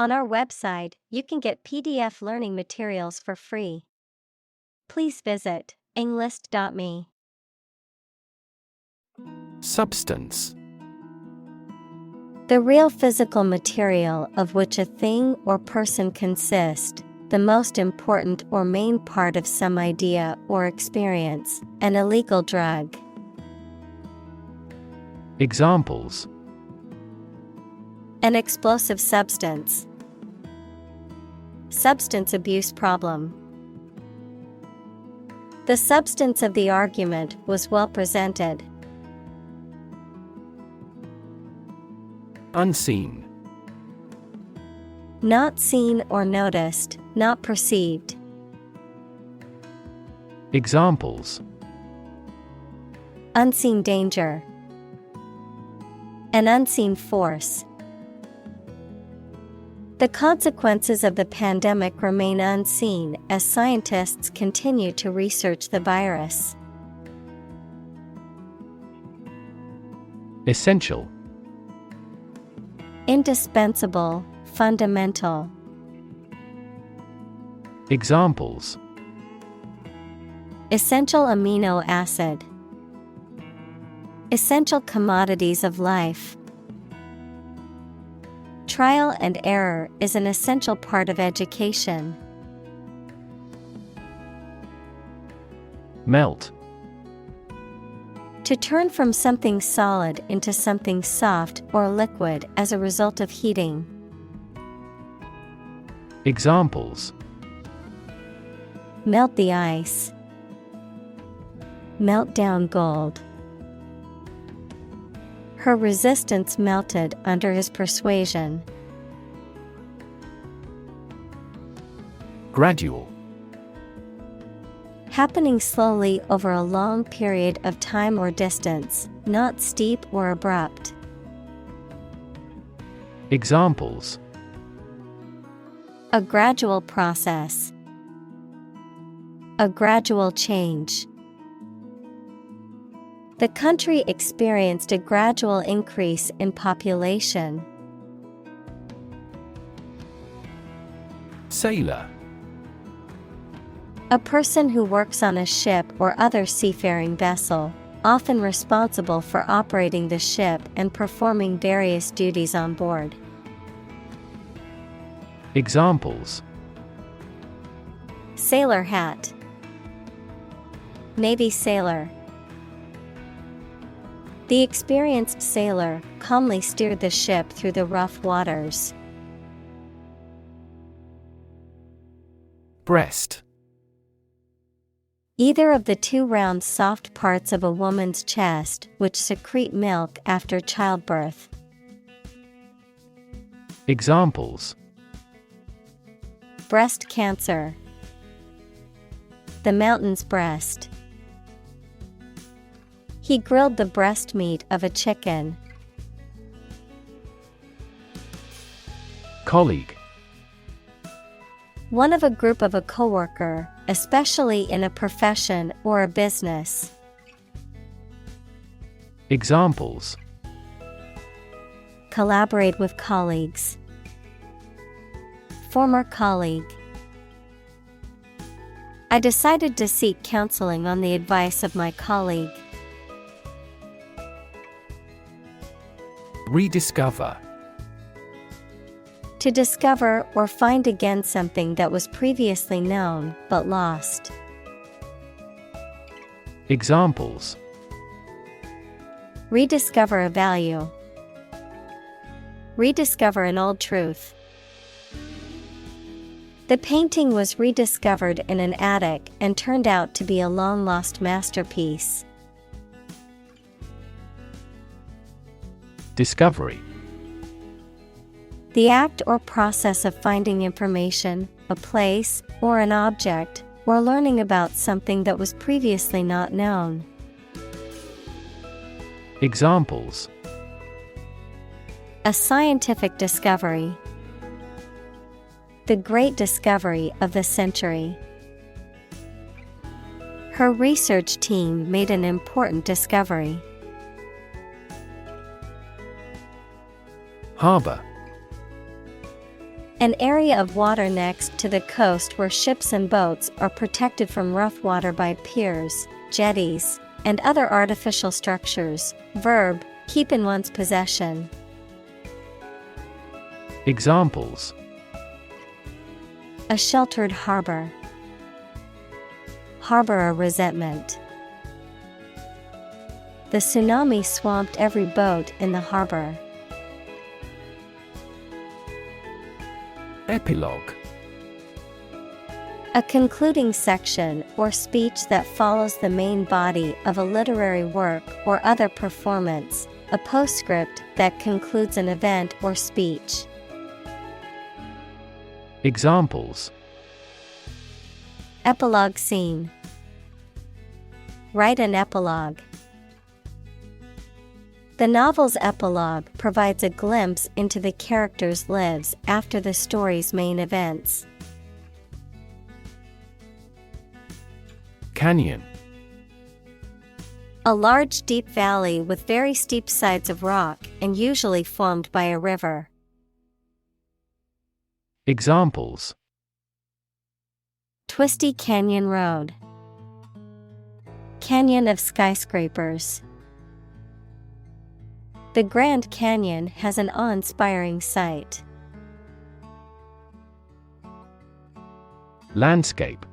On our website, you can get PDF learning materials for free. Please visit englist.me. Substance. The real physical material of which a thing or person consists, the most important or main part of some idea or experience, an illegal drug. Examples: An explosive substance. Substance abuse problem. The substance of the argument was well presented. Unseen. Not seen or noticed, not perceived. Examples: Unseen danger. An unseen force. The consequences of the pandemic remain unseen as scientists continue to research the virus. Essential. Indispensable, fundamental. Examples: Essential amino acid. Essential commodities of life. Trial and error is an essential part of education. Melt. To turn from something solid into something soft or liquid as a result of heating. Examples: Melt the ice. Melt down gold. Her resistance melted under his persuasion. Gradual. Happening slowly over a long period of time or distance, not steep or abrupt. Examples: A gradual process. A gradual change. The country experienced a gradual increase in population. Sailor. A person who works on a ship or other seafaring vessel, often responsible for operating the ship and performing various duties on board. Examples: Sailor hat. Navy sailor. The experienced sailor calmly steered the ship through the rough waters. Breast. Either of the two round soft parts of a woman's chest which secrete milk after childbirth. Examples: Breast cancer. The mountain's breast. He grilled the breast meat of a chicken. Colleague. One of a group of a coworker, especially in a profession or a business. Examples: Collaborate with colleagues. Former colleague. I decided to seek counseling on the advice of my colleague. Rediscover. To discover or find again something that was previously known but lost. Examples: Rediscover a value. Rediscover an old truth. The painting was rediscovered in an attic and turned out to be a long-lost masterpiece. Discovery. The act or process of finding information, a place, or an object, or learning about something that was previously not known. Examples: A scientific discovery. The great discovery of the century. Her research team made an important discovery. Harbor. An area of water next to the coast where ships and boats are protected from rough water by piers, jetties, and other artificial structures. Verb, keep in one's possession. Examples: A sheltered harbor. Harbor a resentment. The tsunami swamped every boat in the harbor. Epilogue. A concluding section or speech that follows the main body of a literary work or other performance, a postscript that concludes an event or speech. Examples: Epilogue scene. Write an epilogue. The novel's epilogue provides a glimpse into the characters' lives after the story's main events. Canyon. A large deep valley with very steep sides of rock and usually formed by a river. Examples: Twisty canyon road. Canyon of skyscrapers. The Grand Canyon has an awe-inspiring sight. Landscape.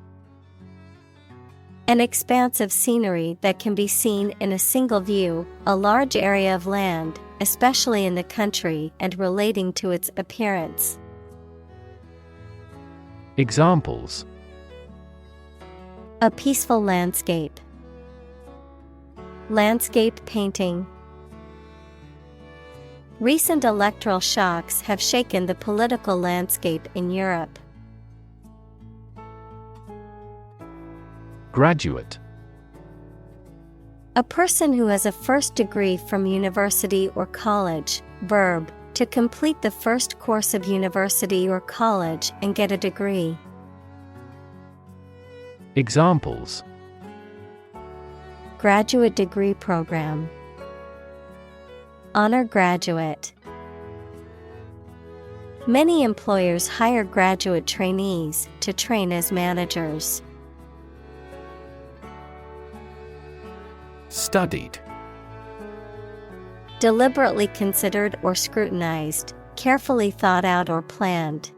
An expanse of scenery that can be seen in a single view, a large area of land, especially in the country and relating to its appearance. Examples: A peaceful landscape. Landscape painting. Recent electoral shocks have shaken the political landscape in Europe. Graduate. A person who has a first degree from university or college. Verb, to complete the first course of university or college and get a degree. Examples: Graduate degree program. Honor graduate. Many employers hire graduate trainees to train as managers. Studied. Deliberately considered or scrutinized, carefully thought out or planned.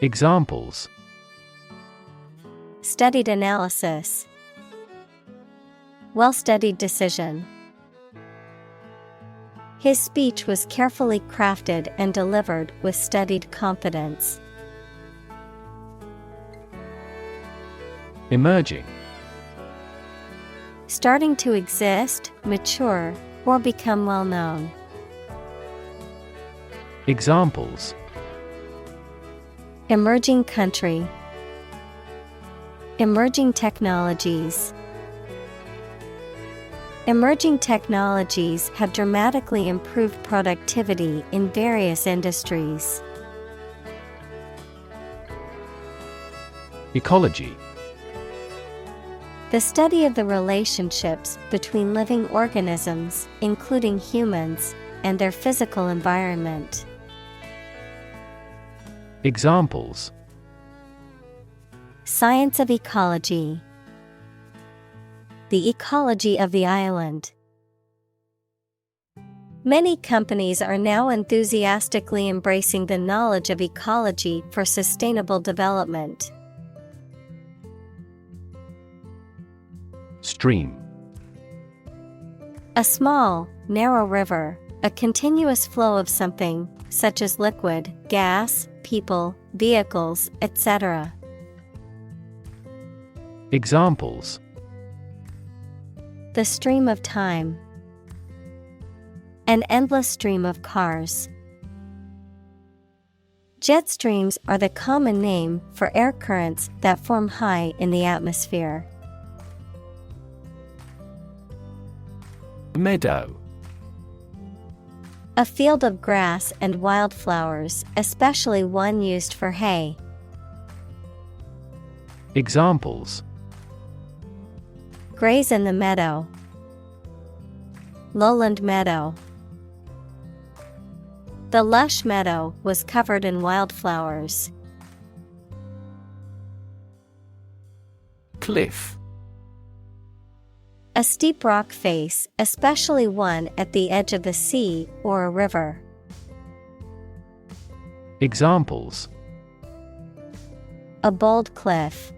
Examples: Studied analysis. Well-studied decision. His speech was carefully crafted and delivered with studied confidence. Emerging. Starting to exist, mature, or become well known. Examples: Emerging country. Emerging technologies. Emerging technologies have dramatically improved productivity in various industries. Ecology. The study of the relationships between living organisms, including humans, and their physical environment. Examples: Science of ecology. The ecology of the island. Many companies are now enthusiastically embracing the knowledge of ecology for sustainable development. Stream. A small, narrow river, a continuous flow of something, such as liquid, gas, people, vehicles, etc. Examples: The stream of time. An endless stream of cars. Jet streams are the common name for air currents that form high in the atmosphere. Meadow. A field of grass and wildflowers, especially one used for hay. Examples: Graze in the meadow. Lowland meadow. The lush meadow was covered in wildflowers. Cliff. A steep rock face, especially one at the edge of the sea or a river. Examples: A bold cliff.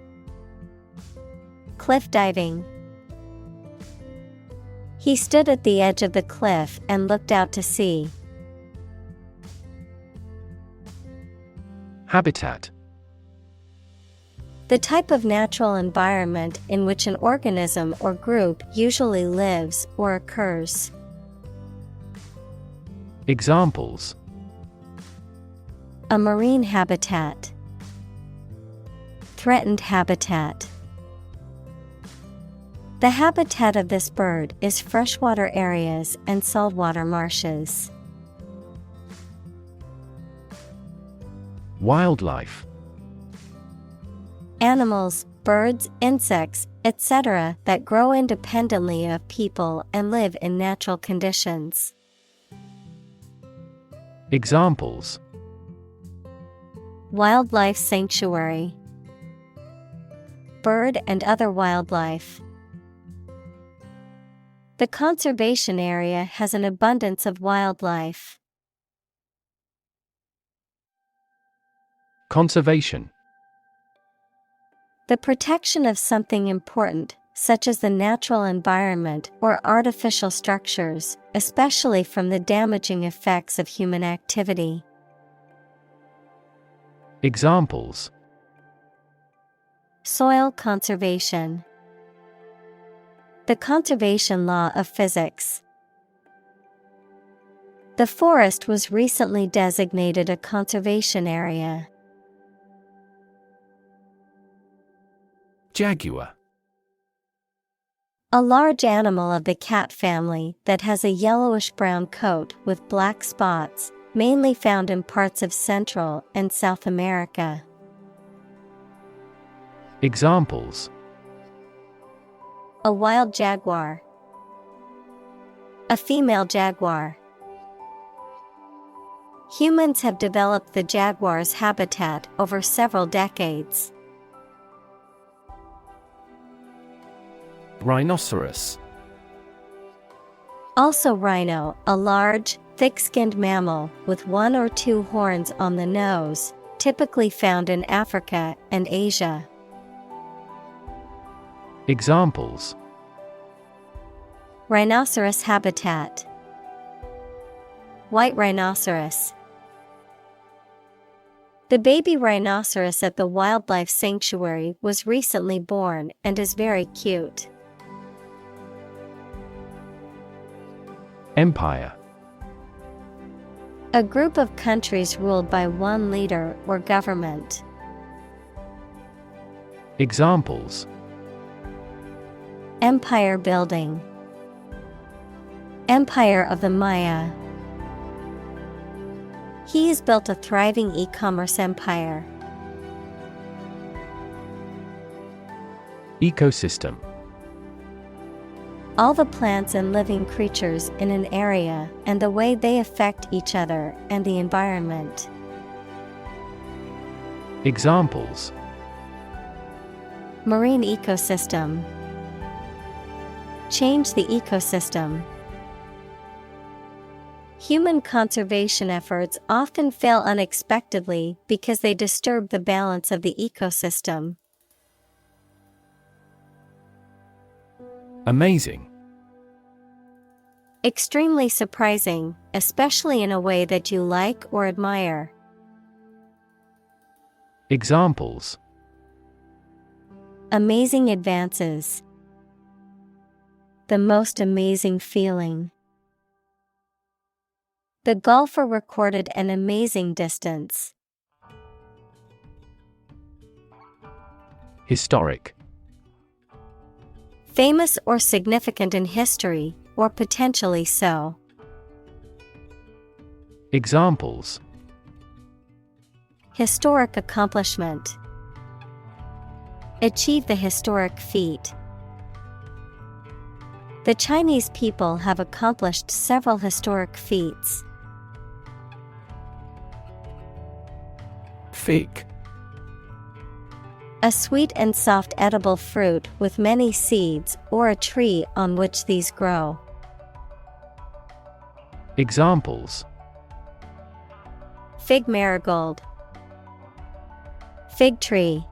Cliff diving. He stood at the edge of the cliff and looked out to sea. Habitat. The type of natural environment in which an organism or group usually lives or occurs. Examples: A marine habitat. Threatened habitat. The habitat of this bird is freshwater areas and saltwater marshes. Wildlife. Animals, birds, insects, etc. that grow independently of people and live in natural conditions. Examples: Wildlife sanctuary. Bird and other wildlife. The conservation area has an abundance of wildlife. Conservation. The protection of something important, such as the natural environment or artificial structures, especially from the damaging effects of human activity. Examples: Soil conservation. The conservation law of physics. The forest was recently designated a conservation area. Jaguar. A large animal of the cat family that has a yellowish-brown coat with black spots, mainly found in parts of Central and South America. Examples: A wild jaguar. A female jaguar. Humans have developed the jaguar's habitat over several decades. Rhinoceros. Also rhino, a large, thick-skinned mammal with one or two horns on the nose, typically found in Africa and Asia. Examples: Rhinoceros habitat. White rhinoceros. The baby rhinoceros at the wildlife sanctuary was recently born and is very cute. Empire. A group of countries ruled by one leader or government. Examples: Empire building. Empire of the Maya. He has built a thriving e-commerce empire. Ecosystem. All the plants and living creatures in an area and the way they affect each other and the environment. Examples: Marine ecosystem. Change the ecosystem. Human conservation efforts often fail unexpectedly because they disturb the balance of the ecosystem. Amazing. Extremely surprising, especially in a way that you like or admire. Examples: Amazing advances. The most amazing feeling. The golfer recorded an amazing distance. Historic. Famous or significant in history, or potentially so. Examples: Historic accomplishment. Achieve the historic feat. The Chinese people have accomplished several historic feats. Fig. A sweet and soft edible fruit with many seeds or a tree on which these grow. Examples: Fig marigold. Fig tree.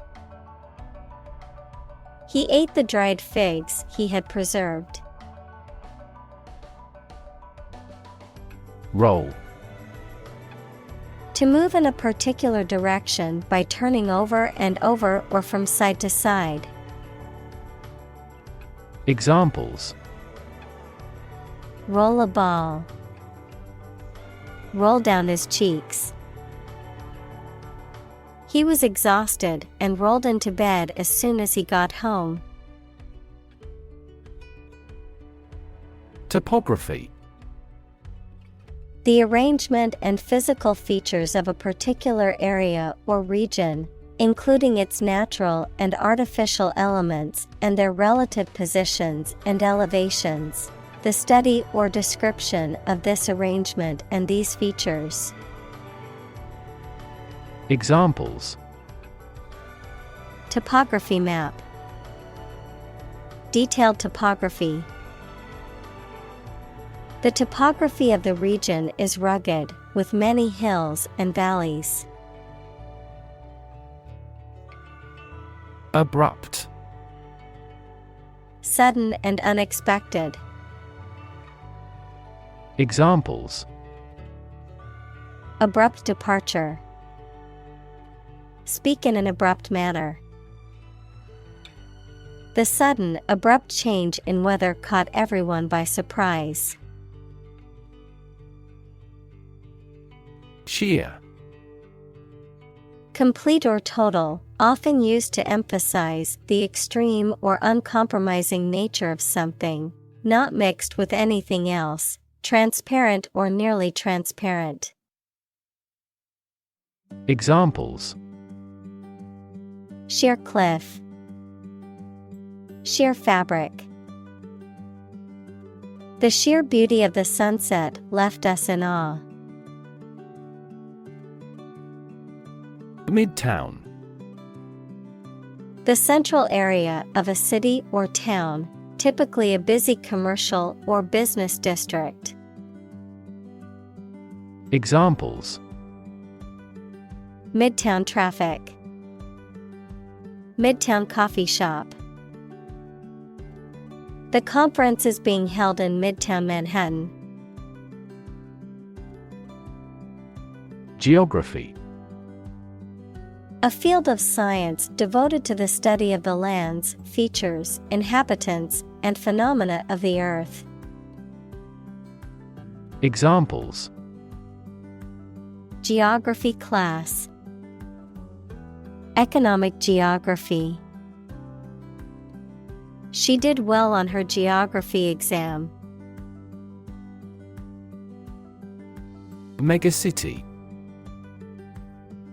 He ate the dried figs he had preserved. Roll. To move in a particular direction by turning over and over or from side to side. Examples: Roll a ball. Roll down his cheeks. He was exhausted and rolled into bed as soon as he got home. Topography. The arrangement and physical features of a particular area or region, including its natural and artificial elements and their relative positions and elevations. The study or description of this arrangement and these features. Examples: Topography map. Detailed topography. The topography of the region is rugged, with many hills and valleys. Abrupt. Sudden and unexpected. Examples: Abrupt departure. Speak in an abrupt manner. The sudden, abrupt change in weather caught everyone by surprise. Sheer. Complete or total, often used to emphasize the extreme or uncompromising nature of something, not mixed with anything else, transparent or nearly transparent. Examples: Sheer cliff. Sheer fabric. The sheer beauty of the sunset left us in awe. Midtown. The central area of a city or town, typically a busy commercial or business district. Examples: Midtown traffic. Midtown coffee shop. The conference is being held in Midtown Manhattan. Geography. A field of science devoted to the study of the lands, features, inhabitants, and phenomena of the earth. Examples: Geography class. Economic geography. She did well on her geography exam. Megacity.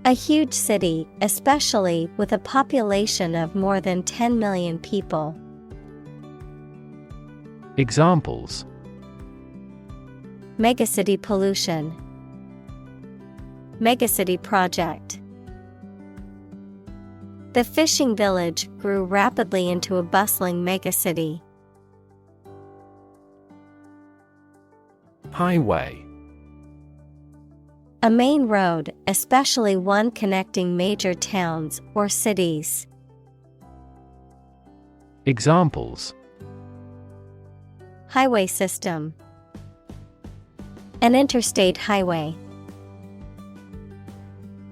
A huge city, especially with a population of more than 10 million people. Examples: Megacity pollution. Megacity project. The fishing village grew rapidly into a bustling megacity. Highway. A main road, especially one connecting major towns or cities. Examples: Highway system. An interstate highway.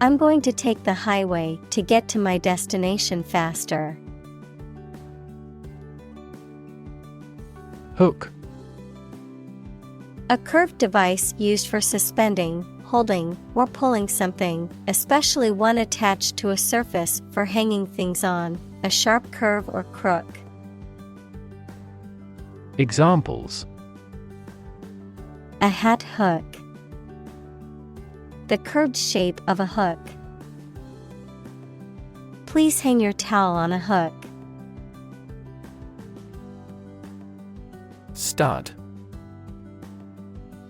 I'm going to take the highway to get to my destination faster. Hook. A curved device used for suspending, holding, or pulling something, especially one attached to a surface for hanging things on, a sharp curve or crook. Examples: A hat hook. The curved shape of a hook. Please hang your towel on a hook. Stud.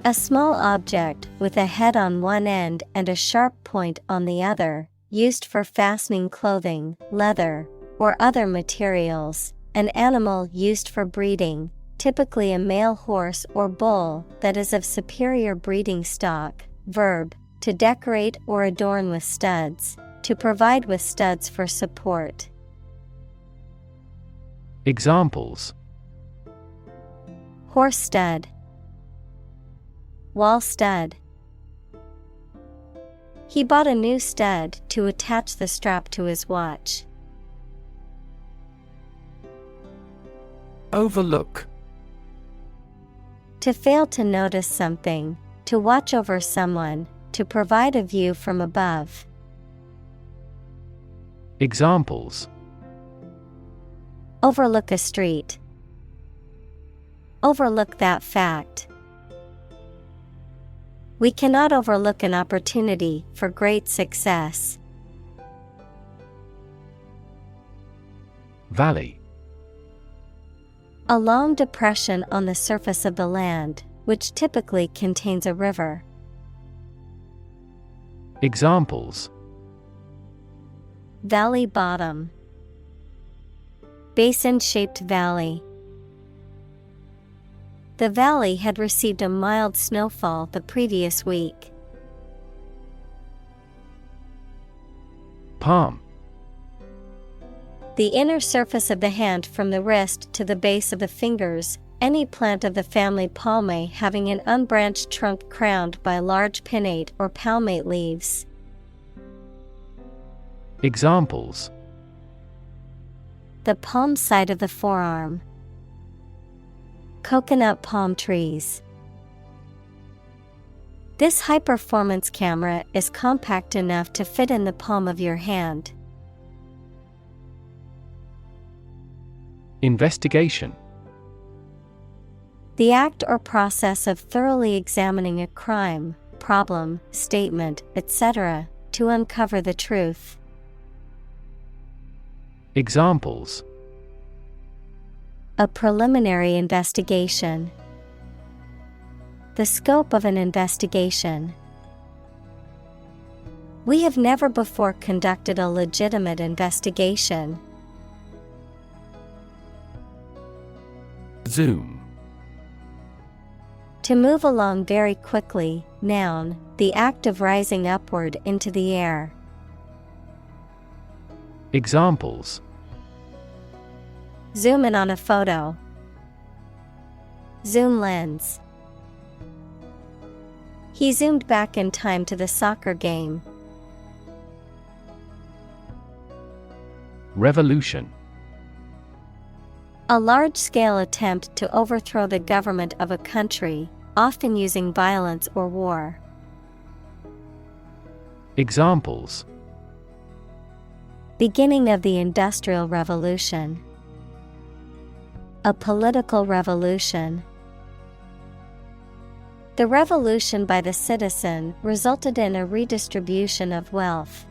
A small object with a head on one end and a sharp point on the other, used for fastening clothing, leather, or other materials. An animal used for breeding, typically a male horse or bull that is of superior breeding stock. Verb, to decorate or adorn with studs, to provide with studs for support. Examples: Horse stud, wall stud. He bought a new stud to attach the strap to his watch. Overlook. To fail to notice something, to watch over someone, to provide a view from above. Examples: Overlook a street. Overlook that fact. We cannot overlook an opportunity for great success. Valley. A long depression on the surface of the land, which typically contains a river. Examples: Valley bottom. Basin-shaped valley. The valley had received a mild snowfall the previous week. Palm. The inner surface of the hand from the wrist to the base of the fingers, any plant of the family Palmae having an unbranched trunk crowned by large pinnate or palmate leaves. Examples: The palm side of the forearm. Coconut palm trees. This high-performance camera is compact enough to fit in the palm of your hand. Investigation. The act or process of thoroughly examining a crime, problem, statement, etc., to uncover the truth. Examples: A preliminary investigation. The scope of an investigation. We have never before conducted a legitimate investigation. Zoom. To move along very quickly, noun, the act of rising upward into the air. Examples: Zoom in on a photo. Zoom lens. He zoomed back in time to the soccer game. Revolution. A large-scale attempt to overthrow the government of a country, often using violence or war. Examples: Beginning of the Industrial Revolution. A political revolution. The revolution by the citizen resulted in a redistribution of wealth.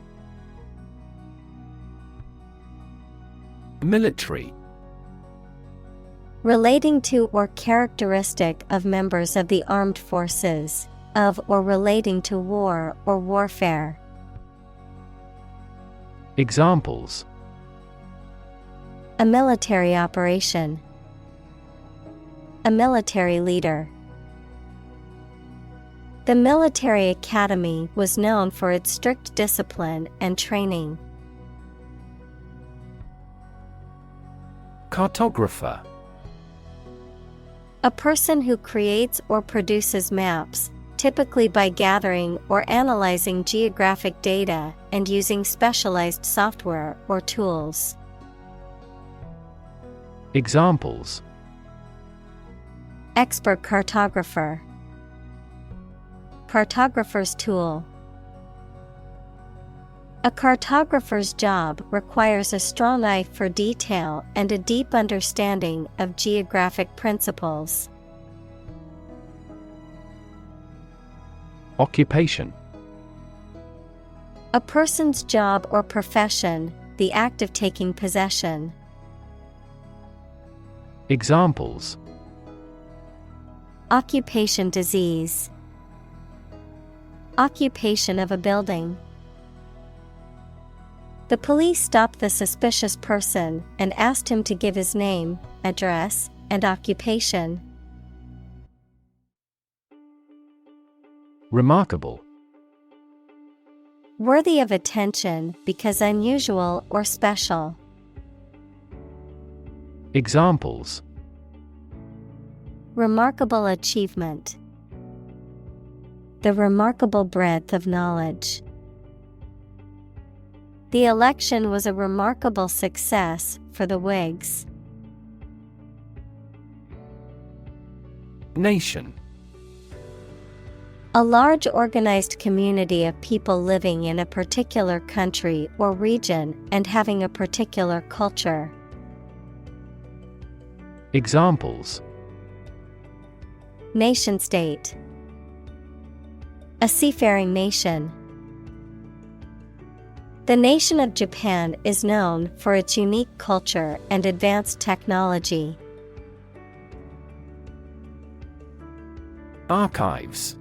Military. Relating to or characteristic of members of the armed forces, of or relating to war or warfare. Examples: A military operation. A military leader. The military academy was known for its strict discipline and training. Cartographer. A person who creates or produces maps, typically by gathering or analyzing geographic data and using specialized software or tools. Examples: Expert cartographer. Cartographer's tool. A cartographer's job requires a strong eye for detail and a deep understanding of geographic principles. Occupation. A person's job or profession, the act of taking possession. Examples: Occupation disease. Occupation of a building. The police stopped the suspicious person and asked him to give his name, address, and occupation. Remarkable. Worthy of attention because unusual or special. Examples: Remarkable achievement. The remarkable breadth of knowledge. The election was a remarkable success for the Whigs. Nation. A large organized community of people living in a particular country or region and having a particular culture. Examples: Nation-state. A seafaring nation. The nation of Japan is known for its unique culture and advanced technology. Archives.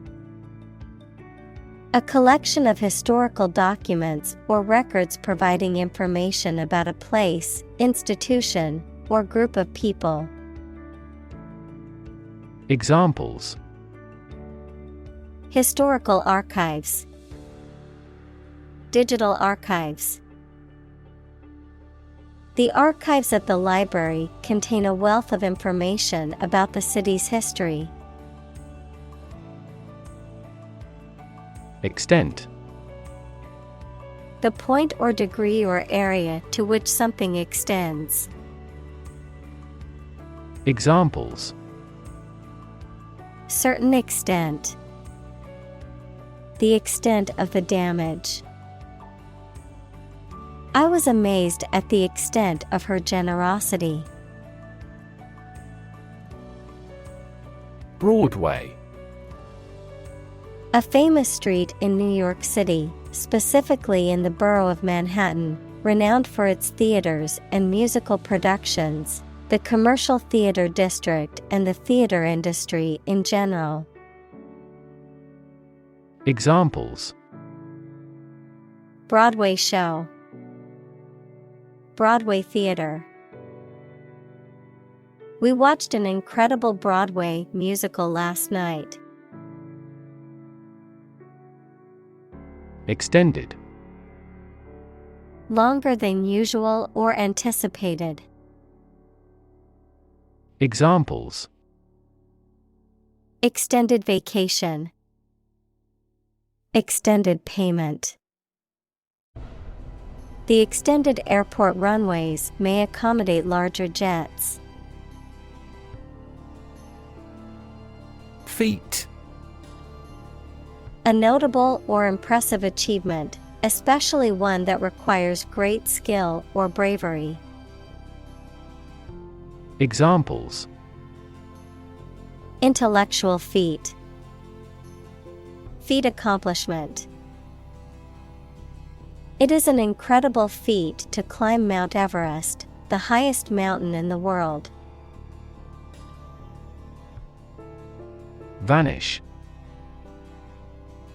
A collection of historical documents or records providing information about a place, institution, or group of people. Examples: Historical archives. Digital archives. The archives at the library contain a wealth of information about the city's history. Extent. The point or degree or area to which something extends. Examples: Certain extent. The extent of the damage. I was amazed at the extent of her generosity. Broadway. A famous street in New York City, specifically in the borough of Manhattan, renowned for its theaters and musical productions, the commercial theater district and the theater industry in general. Examples: Broadway show. Broadway theater. We watched an incredible Broadway musical last night. Extended. Longer than usual or anticipated. Examples: Extended vacation. Extended payment. The extended airport runways may accommodate larger jets. Feat. A notable or impressive achievement, especially one that requires great skill or bravery. Examples: Intellectual feat. Feat accomplishment. It is an incredible feat to climb Mount Everest, the highest mountain in the world. Vanish.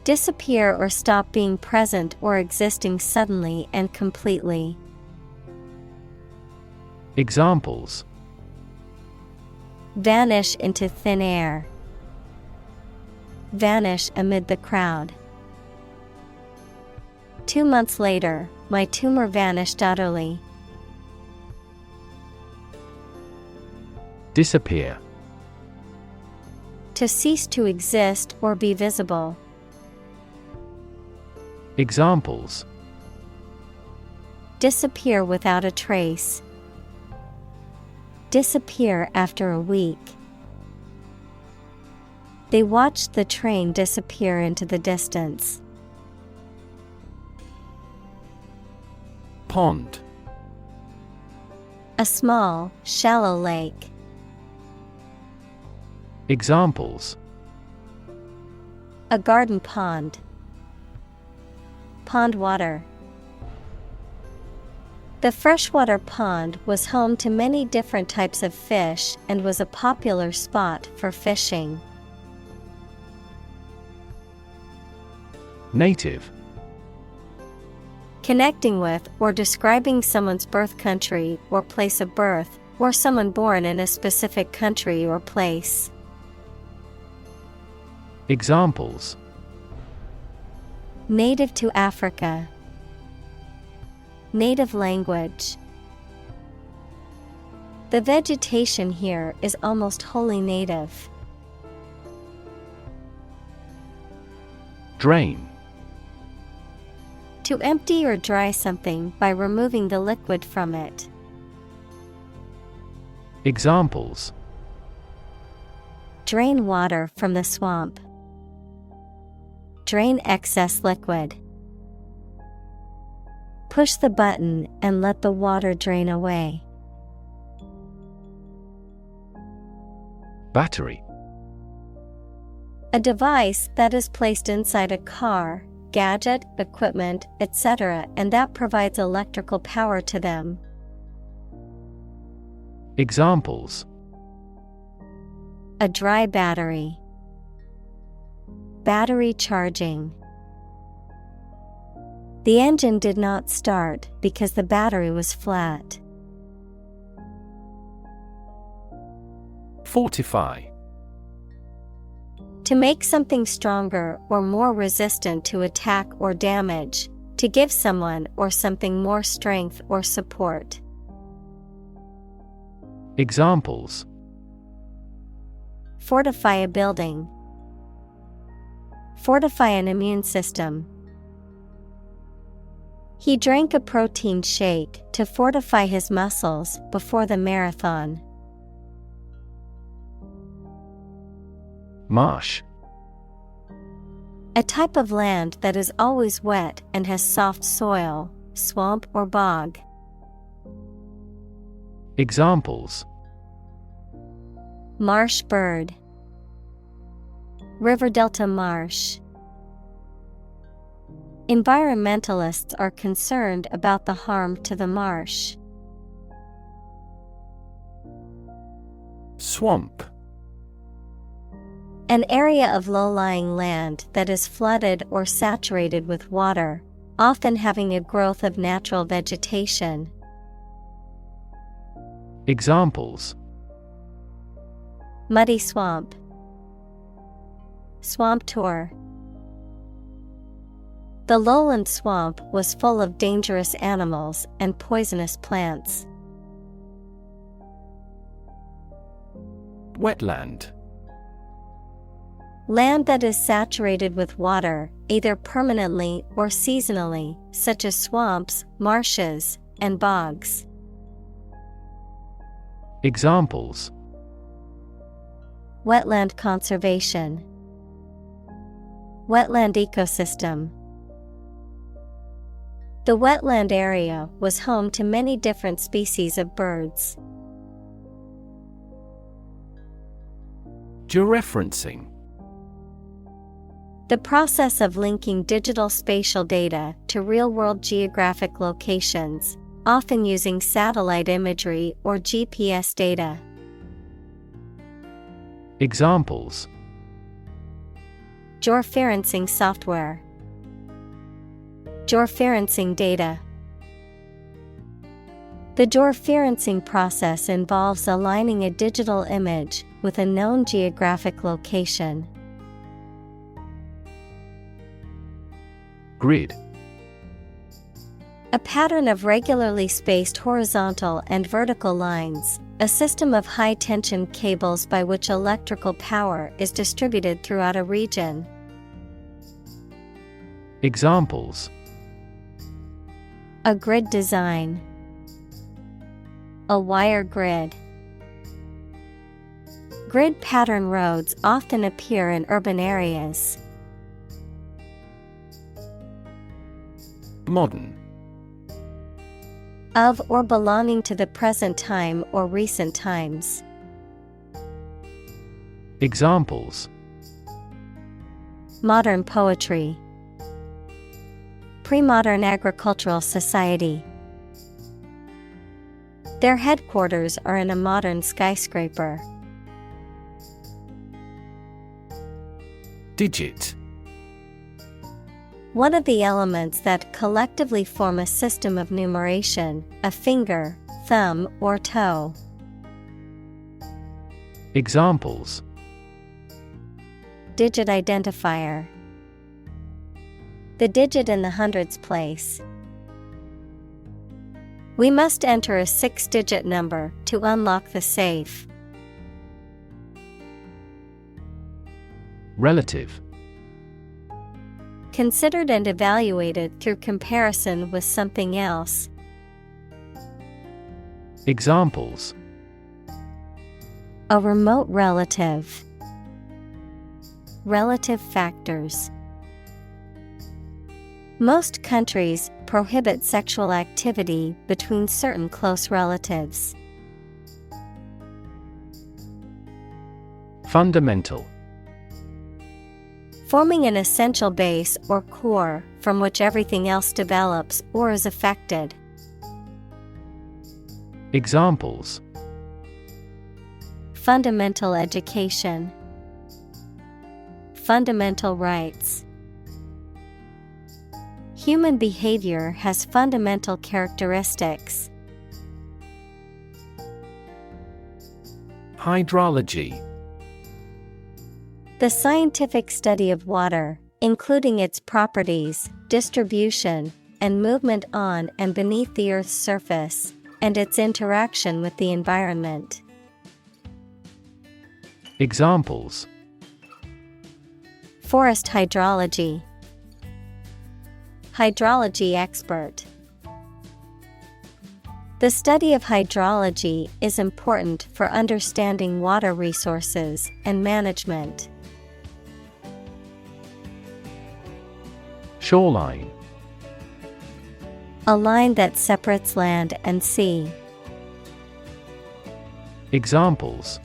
Disappear or stop being present or existing suddenly and completely. Examples: Vanish into thin air. Vanish amid the crowd. 2 months later, my tumor vanished utterly. Disappear. To cease to exist or be visible. Examples: Disappear without a trace. Disappear after a week. They watched the train disappear into the distance. Pond. A small, shallow lake. Examples: A garden pond. Pond water. The freshwater pond was home to many different types of fish and was a popular spot for fishing. Native. Connecting with or describing someone's birth country or place of birth, or someone born in a specific country or place. Examples: Native to Africa. Native language. The vegetation here is almost wholly native. Drain. To empty or dry something by removing the liquid from it. Examples: Drain water from the swamp. Drain excess liquid. Push the button and let the water drain away. Battery. A device that is placed inside a car, gadget, equipment, etc., and that provides electrical power to them. Examples: A dry battery. Battery charging. The engine did not start because the battery was flat. Fortify. To make something stronger or more resistant to attack or damage, to give someone or something more strength or support. Examples: Fortify a building. Fortify an immune system. He drank a protein shake to fortify his muscles before the marathon. Marsh. A type of land that is always wet and has soft soil, swamp or bog. Examples: Marsh bird. River delta marsh. Environmentalists are concerned about the harm to the marsh. Swamp. An area of low-lying land that is flooded or saturated with water, often having a growth of natural vegetation. Examples: Muddy swamp. Swamp tour. The lowland swamp was full of dangerous animals and poisonous plants. Wetland. Land that is saturated with water, either permanently or seasonally, such as swamps, marshes, and bogs. Examples: Wetland conservation. Wetland ecosystem. The wetland area was home to many different species of birds. Georeferencing. The process of linking digital spatial data to real-world geographic locations, often using satellite imagery or GPS data. Examples: Georeferencing software. Georeferencing data. The georeferencing process involves aligning a digital image with a known geographic location. Grid. A pattern of regularly spaced horizontal and vertical lines, a system of high-tension cables by which electrical power is distributed throughout a region. Examples: A grid design. A wire grid. Grid pattern roads often appear in urban areas. Modern. Of or belonging to the present time or recent times. Examples: Modern poetry. Pre-modern agricultural society. Their headquarters are in a modern skyscraper. Digit. One of the elements that collectively form a system of numeration, a finger, thumb, or toe. Examples: Digit identifier. The digit in the hundreds place. We must enter a 6-digit number to unlock the safe. Relative. Considered and evaluated through comparison with something else. Examples: A remote relative. Relative factors. Most countries prohibit sexual activity between certain close relatives. Fundamental. Forming an essential base or core from which everything else develops or is affected. Examples: Fundamental education. Fundamental rights. Human behavior has fundamental characteristics. Hydrology. The scientific study of water, including its properties, distribution, and movement on and beneath the Earth's surface, and its interaction with the environment. Examples: Forest hydrology. Hydrology expert. The study of hydrology is important for understanding water resources and management. Shoreline. A line that separates land and sea. Examples: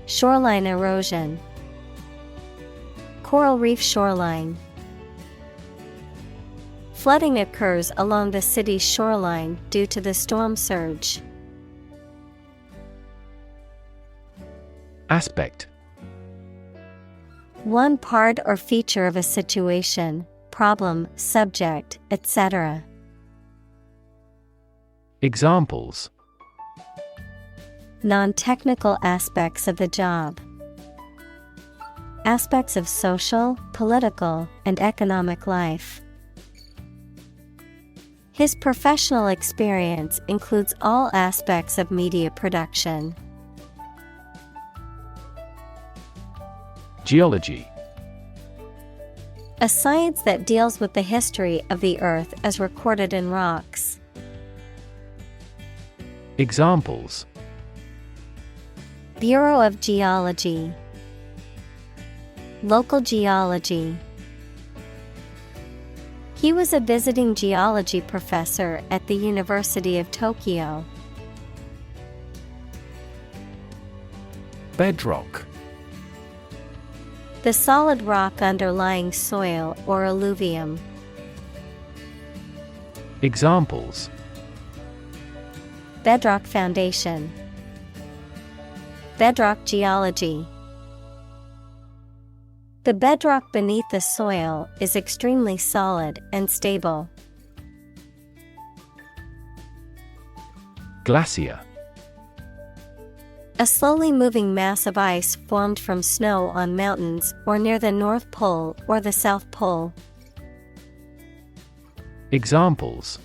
Shoreline erosion. Coral reef shoreline. Flooding occurs along the city's shoreline due to the storm surge. Aspect. One part or feature of a situation, problem, subject, etc. Examples: Non-technical aspects of the job. Aspects of social, political, and economic life. His professional experience includes all aspects of media production. Geology. A science that deals with the history of the Earth as recorded in rocks. Examples: Bureau of Geology. Local geology. He was a visiting geology professor at the University of Tokyo. Bedrock. The solid rock underlying soil or alluvium. Examples: Bedrock foundation. Bedrock geology. The bedrock beneath the soil is extremely solid and stable. Glacier. A slowly moving mass of ice formed from snow on mountains or near the North Pole or the South Pole. Examples: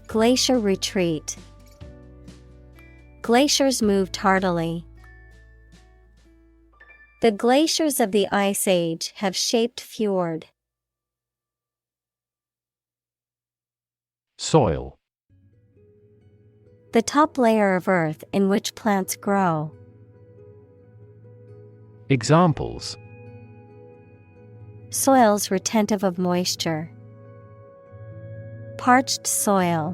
Glacier retreat. Glaciers move tardily. The glaciers of the Ice Age have shaped fjord. Soil. The top layer of earth in which plants grow. Examples: Soils retentive of moisture. Parched soil.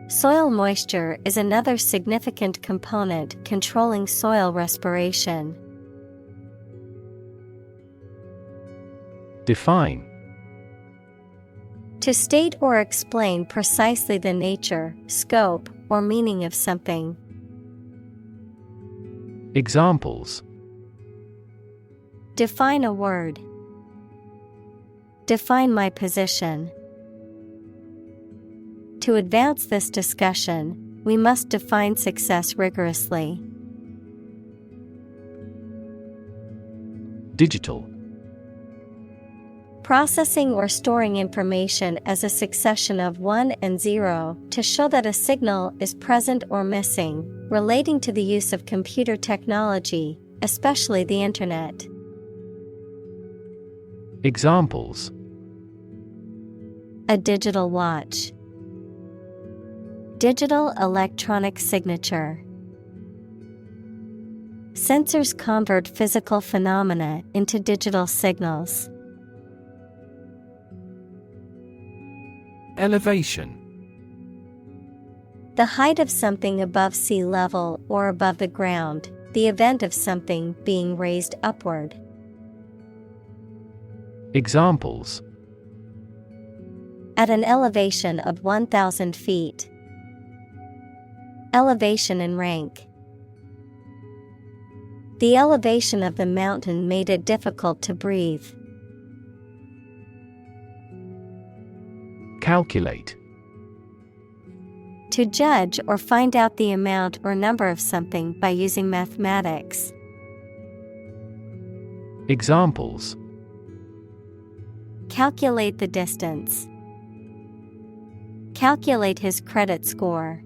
Soil moisture is another significant component controlling soil respiration. Define. To state or explain precisely the nature, scope, or meaning of something. Examples: Define a word. Define my position. To advance this discussion, we must define success rigorously. Digital. Processing or storing information as a succession of 1 and 0 to show that a signal is present or missing, relating to the use of computer technology, especially the Internet. Examples: a digital watch, digital electronic signature. Sensors convert physical phenomena into digital signals. Elevation. The height of something above sea level or above the ground, the event of something being raised upward. Examples: at an elevation of 1,000 feet. Elevation in rank. The elevation of the mountain made it difficult to breathe. Calculate. To judge or find out the amount or number of something by using mathematics. Examples: calculate the distance. Calculate his credit score.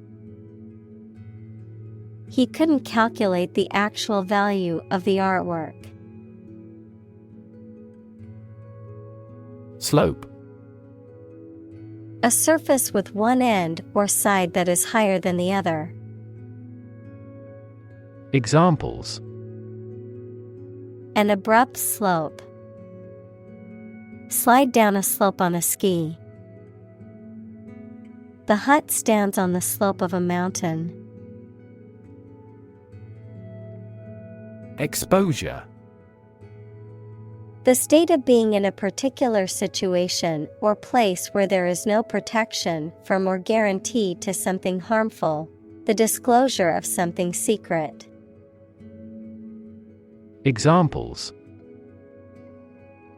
He couldn't calculate the actual value of the artwork. Slope. A surface with one end or side that is higher than the other. Examples: an abrupt slope. Slide down a slope on a ski. The hut stands on the slope of a mountain. Exposure. The state of being in a particular situation or place where there is no protection from or guarantee to something harmful, the disclosure of something secret. Examples: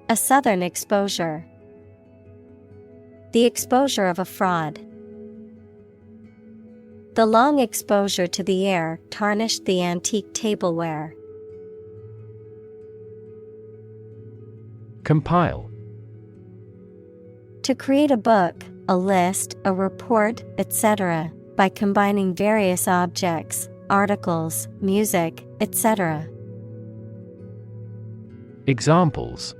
a southern exposure. The exposure of a fraud. The long exposure to the air tarnished the antique tableware. Compile. To create a book, a list, a report, etc., by combining various objects, articles, music, etc. Examples: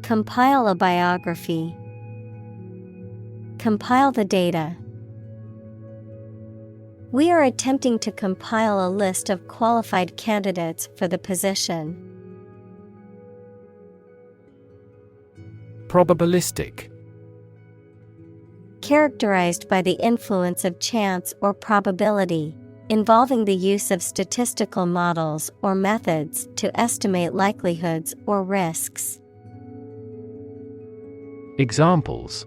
compile a biography. Compile the data. We are attempting to compile a list of qualified candidates for the position. Probabilistic. Characterized by the influence of chance or probability, involving the use of statistical models or methods to estimate likelihoods or risks. Examples: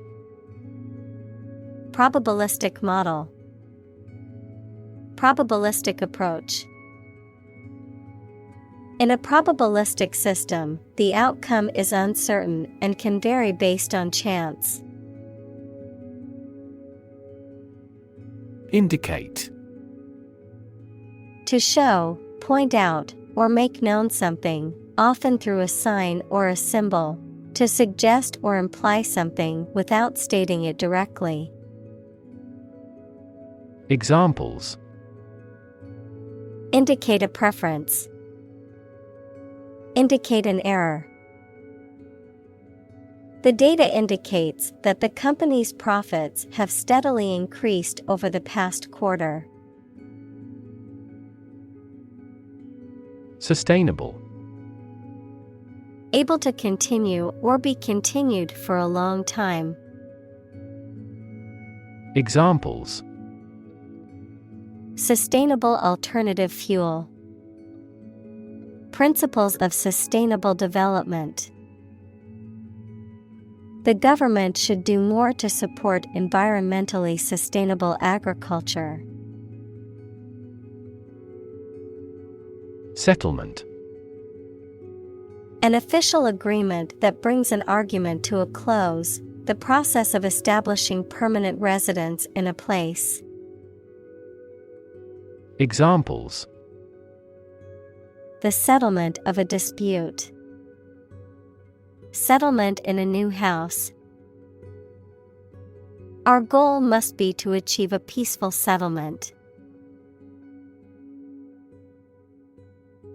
probabilistic model. Probabilistic approach. In a probabilistic system, the outcome is uncertain and can vary based on chance. Indicate. To show, point out, or make known something, often through a sign or a symbol, to suggest or imply something without stating it directly. Examples: indicate a preference. Indicate an error. The data indicates that the company's profits have steadily increased over the past quarter. Sustainable. Able to continue or be continued for a long time. Examples: sustainable alternative fuel. Principles of sustainable development. The government should do more to support environmentally sustainable agriculture. Settlement. An official agreement that brings an argument to a close, the process of establishing permanent residence in a place. Examples: The settlement of a dispute. Settlement in a new house. Our goal must be to achieve a peaceful settlement.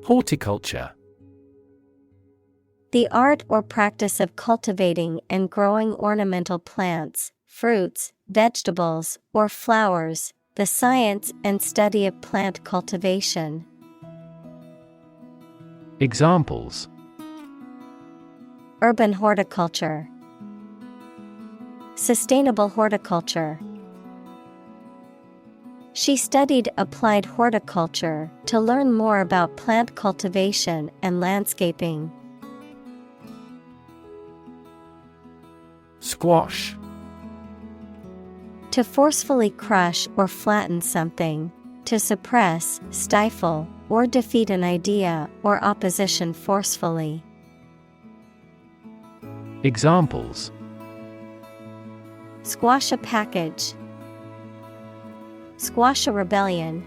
Horticulture. The art or practice of cultivating and growing ornamental plants, fruits, vegetables, or flowers, the science and study of plant cultivation. Examples: Urban horticulture. Sustainable horticulture. She studied applied horticulture to learn more about plant cultivation and landscaping. Squash. To forcefully crush or flatten something, to suppress, stifle, or defeat an idea or opposition forcefully. Examples: Squash a package. Squash a rebellion.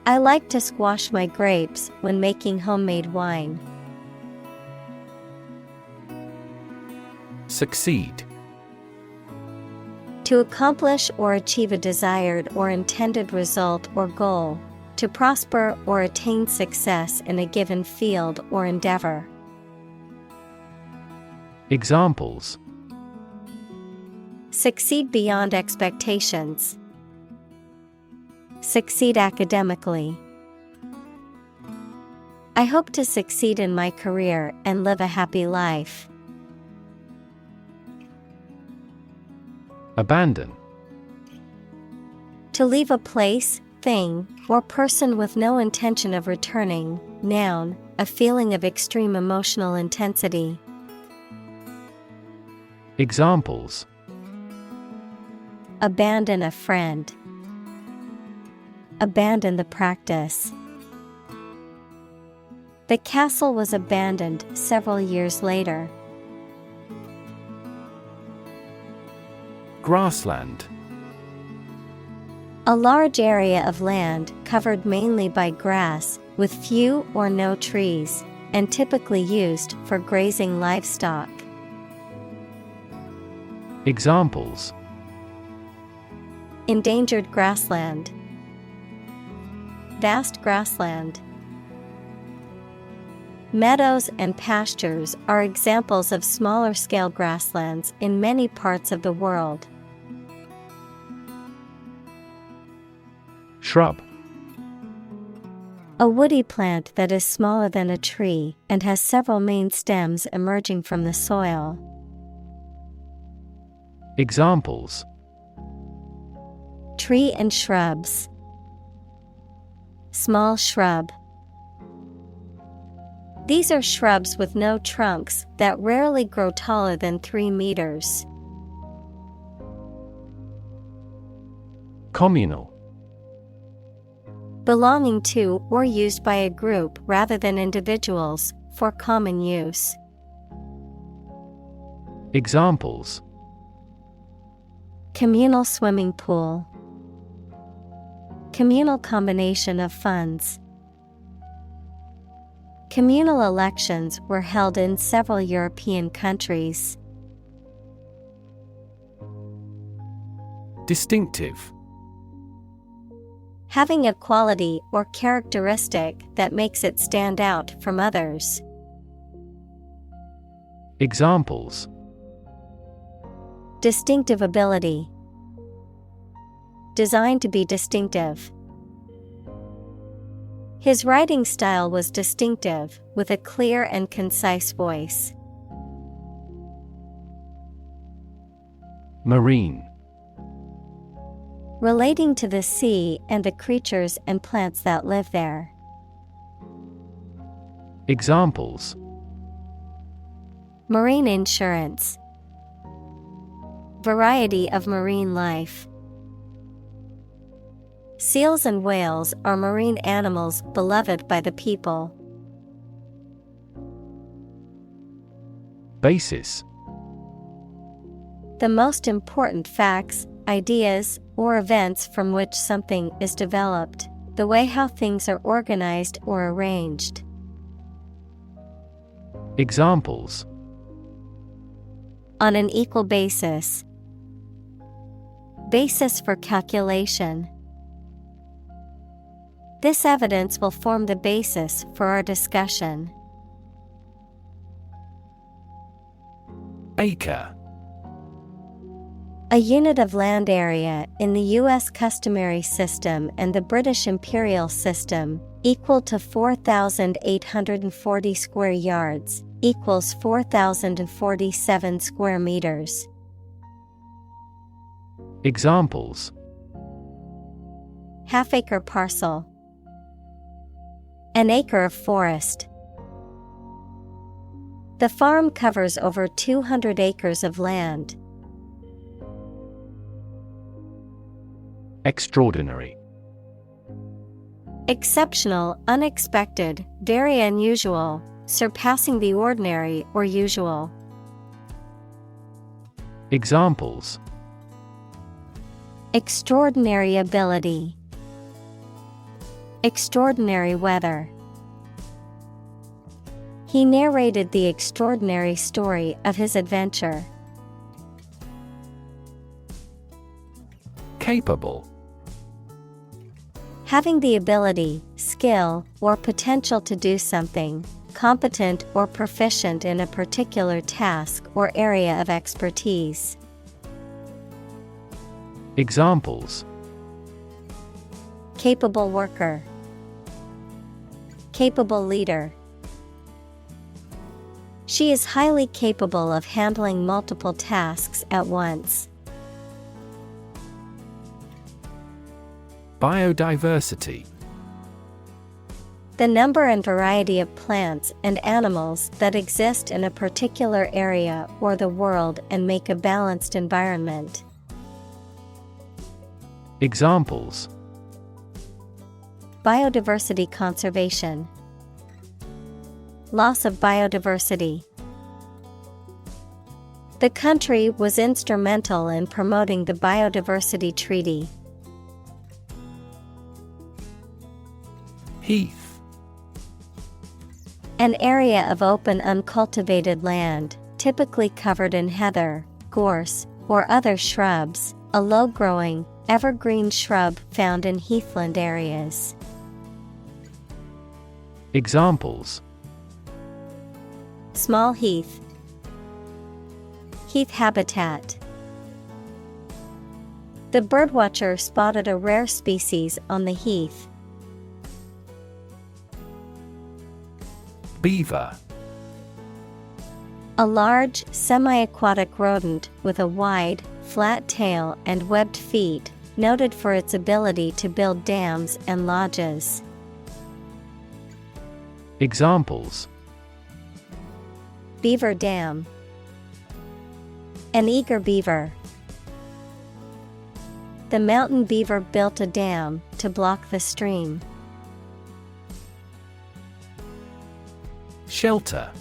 I like to squash my grapes when making homemade wine. Succeed. To accomplish or achieve a desired or intended result or goal, to prosper or attain success in a given field or endeavor. Examples: Succeed beyond expectations. Succeed academically. I hope to succeed in my career and live a happy life. Abandon. To leave a place, thing, or person with no intention of returning. Noun, a feeling of extreme emotional intensity. Examples: Abandon a friend. Abandon the practice. The castle was abandoned several years later. Grassland. A large area of land covered mainly by grass, with few or no trees, and typically used for grazing livestock. Examples: Endangered grassland. Vast grassland. Meadows and pastures are examples of smaller-scale grasslands in many parts of the world. Shrub. A woody plant that is smaller than a tree and has several main stems emerging from the soil. Examples: Tree and shrubs. Small shrub. These are shrubs with no trunks that rarely grow taller than 3 meters. Communal. Belonging to or used by a group rather than individuals, for common use. Examples: Communal swimming pool. Communal combination of funds. Communal elections were held in several European countries. Distinctive. Having a quality or characteristic that makes it stand out from others. Examples: Distinctive ability. Designed to be distinctive. His writing style was distinctive, with a clear and concise voice. Marine. Relating to the sea and the creatures and plants that live there. Examples: Marine insurance. Variety of marine life. Seals and whales are marine animals beloved by the people. Basis. The most important facts, ideas, or events from which something is developed, the way how things are organized or arranged. Examples: On an equal basis. Basis for calculation. This evidence will form the basis for our discussion. Acre. A unit of land area in the U.S. customary system and the British imperial system, equal to 4,840 square yards, equals 4,047 square meters. Examples: Half-acre parcel. An acre of forest. The farm covers over 200 acres of land. Extraordinary. Exceptional, unexpected, very unusual, surpassing the ordinary or usual. Examples: Extraordinary ability. Extraordinary weather. He narrated the extraordinary story of his adventure. Capable. Having the ability, skill, or potential to do something, competent or proficient in a particular task or area of expertise. Examples: Capable worker. Capable leader. She is highly capable of handling multiple tasks at once. Biodiversity. The number and variety of plants and animals that exist in a particular area or the world and make a balanced environment. Examples: Biodiversity conservation. Loss of biodiversity. The country was instrumental in promoting the Biodiversity Treaty. Heath. An area of open uncultivated land, typically covered in heather, gorse, or other shrubs, a low-growing, evergreen shrub found in heathland areas. Examples: Small heath. Heath habitat. The birdwatcher spotted a rare species on the heath. Beaver. A large, semi-aquatic rodent with a wide, flat tail and webbed feet, noted for its ability to build dams and lodges. Examples: Beaver dam. An eager beaver. The mountain beaver built a dam to block the stream. Shelter.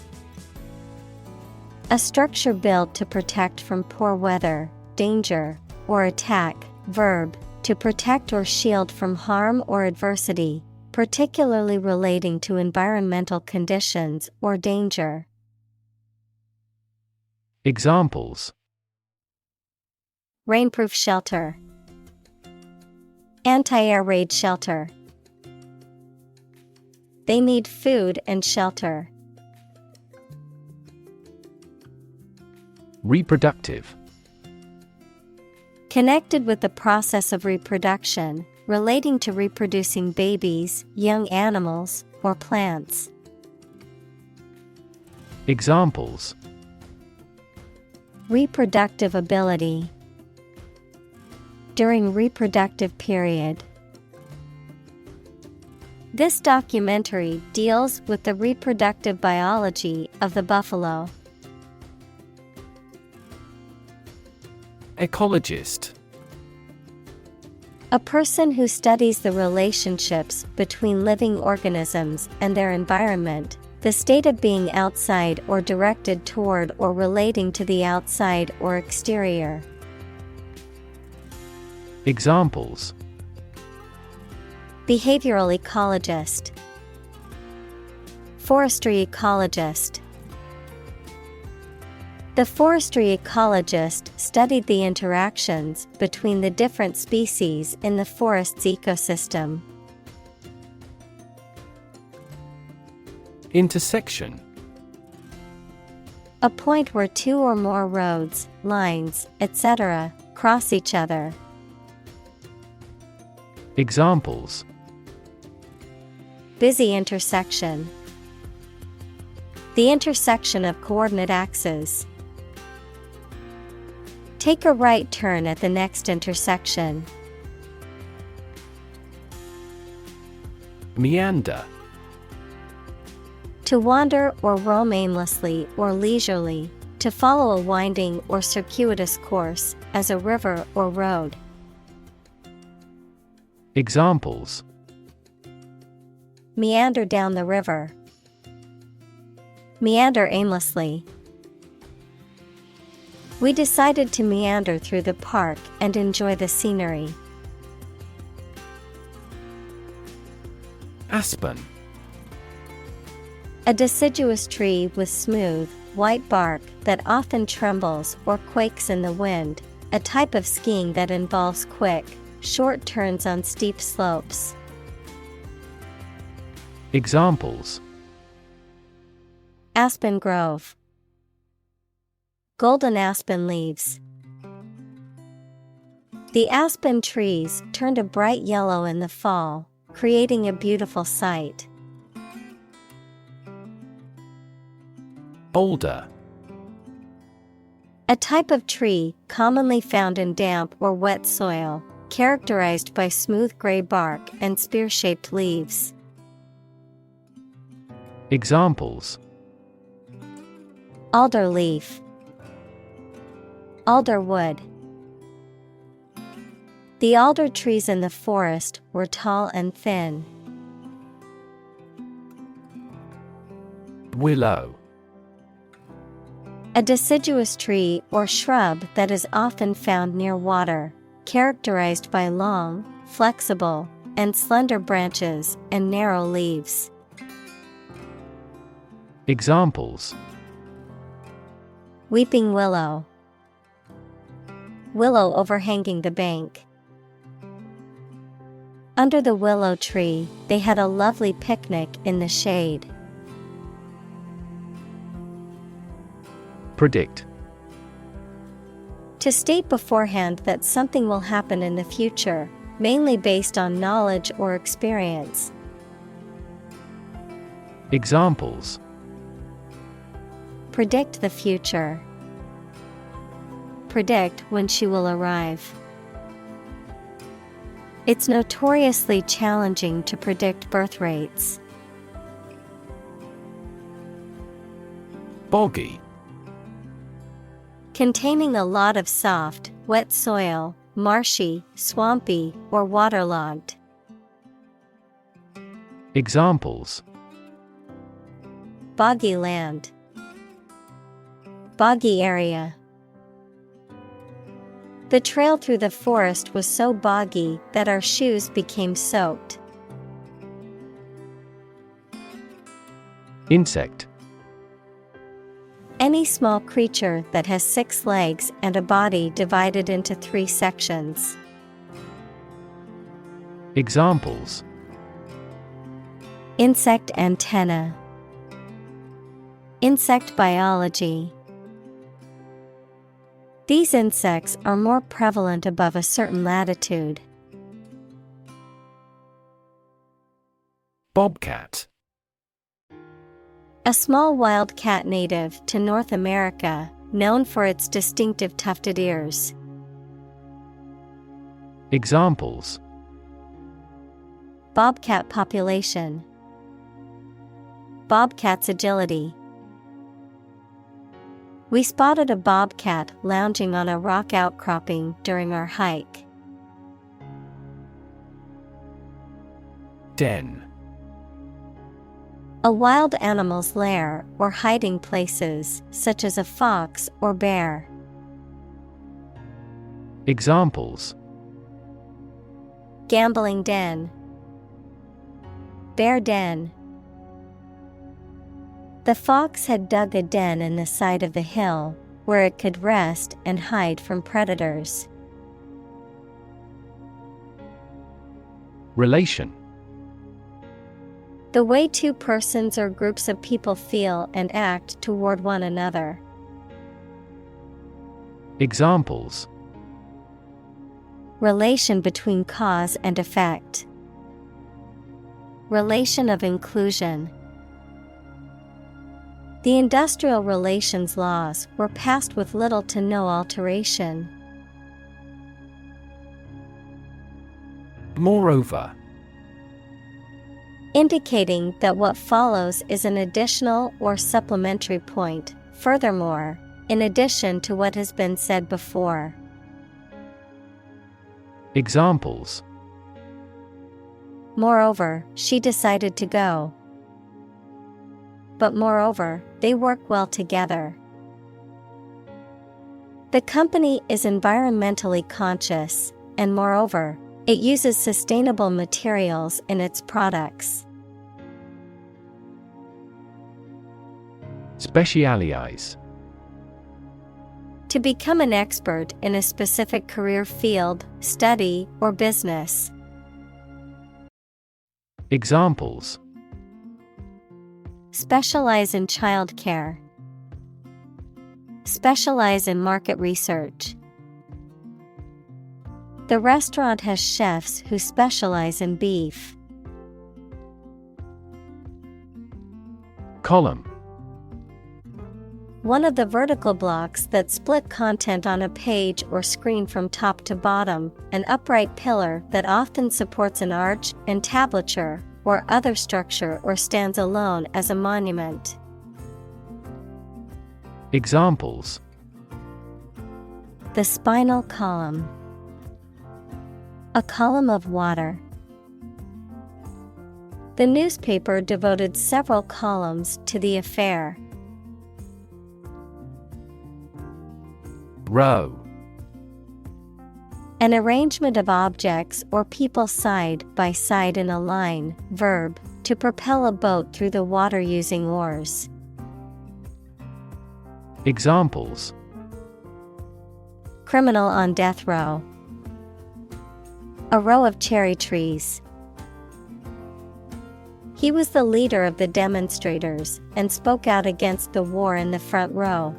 A structure built to protect from poor weather, danger, or attack. Verb, to protect or shield from harm or adversity, particularly relating to environmental conditions or danger. Examples: Rainproof shelter. Anti-air raid shelter. They need food and shelter. Reproductive. Connected with the process of reproduction, relating to reproducing babies, young animals, or plants. Examples: Reproductive ability. During reproductive period. This documentary deals with the reproductive biology of the buffalo. Ecologist. A person who studies the relationships between living organisms and their environment, The state of being outside or directed toward or relating to the outside or exterior. Examples: Behavioral ecologist, forestry ecologist. The forestry ecologist studied the interactions between the different species in the forest's ecosystem. Intersection. A point where two or more roads, lines, etc., cross each other. Examples: Busy intersection. The intersection of coordinate axes. Take a right turn at the next intersection. Meander. To wander or roam aimlessly or leisurely, to follow a winding or circuitous course, as a river or road. Examples: Meander down the river. Meander aimlessly. We decided to meander through the park and enjoy the scenery. Aspen. A deciduous tree with smooth, white bark that often trembles or quakes in the wind, a type of skiing that involves quick, short turns on steep slopes. Examples: Aspen grove. Golden aspen leaves. The aspen trees turned a bright yellow in the fall, creating a beautiful sight. Boulder. A type of tree commonly found in damp or wet soil, characterized by smooth gray bark and spear-shaped leaves. Examples: Alder leaf. Alder wood. The alder trees in the forest were tall and thin. Willow. A deciduous tree or shrub that is often found near water, characterized by long, flexible, and slender branches and narrow leaves. Examples: Weeping willow. Willow overhanging the bank. Under the willow tree, they had a lovely picnic in the shade. Predict. To state beforehand that something will happen in the future, mainly based on knowledge or experience. Examples: Predict the future. Predict when she will arrive. It's notoriously challenging to predict birth rates. Boggy. Containing a lot of soft, wet soil, marshy, swampy, or waterlogged. Examples: Boggy land. Boggy area. The trail through the forest was so boggy that our shoes became soaked. Insect. Any small creature that has 6 legs and a body divided into 3 sections. Examples: Insect antenna. Insect biology. These insects are more prevalent above a certain latitude. Bobcat. A small wild cat native to North America, known for its distinctive tufted ears. Examples: Bobcat population. Bobcat's agility. We spotted a bobcat lounging on a rock outcropping during our hike. Den. A wild animal's lair or hiding places, such as a fox or bear. Examples: Gambling den. Bear den. The fox had dug a den in the side of the hill, where it could rest and hide from predators. Relation. The way two persons or groups of people feel and act toward one another. Examples: Relation between cause and effect. Relation of inclusion. The industrial relations laws were passed with little to no alteration. Moreover. Indicating that what follows is an additional or supplementary point, furthermore, in addition to what has been said before. Examples: Moreover, she decided to go. But moreover, they work well together. The company is environmentally conscious, and moreover, it uses sustainable materials in its products. Specialize. To become an expert in a specific career field, study, or business. Examples: Specialize in childcare. Specialize in market research. The restaurant has chefs who specialize in beef. Column. One of the vertical blocks that split content on a page or screen from top to bottom, an upright pillar that often supports an arch, entablature, or other structure or stands alone as a monument. Examples: The spinal column. A column of water. The newspaper devoted several columns to the affair. Row. An arrangement of objects or people side by side in a line. Verb, to propel a boat through the water using oars. Examples: Criminal on death row. A row of cherry trees. He was the leader of the demonstrators and spoke out against the war in the front row.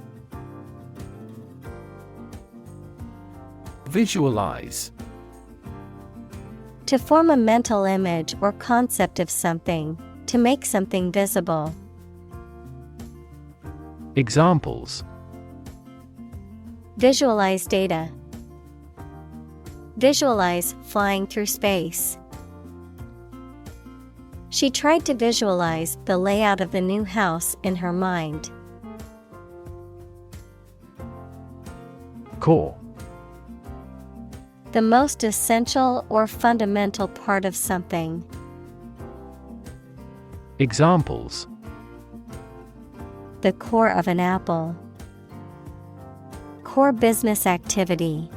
Visualize. To form a mental image or concept of something, to make something visible. Examples: Visualize data. Visualize flying through space. She tried to visualize the layout of the new house in her mind. Core. The most essential or fundamental part of something. Examples: The core of an apple. Core business activity.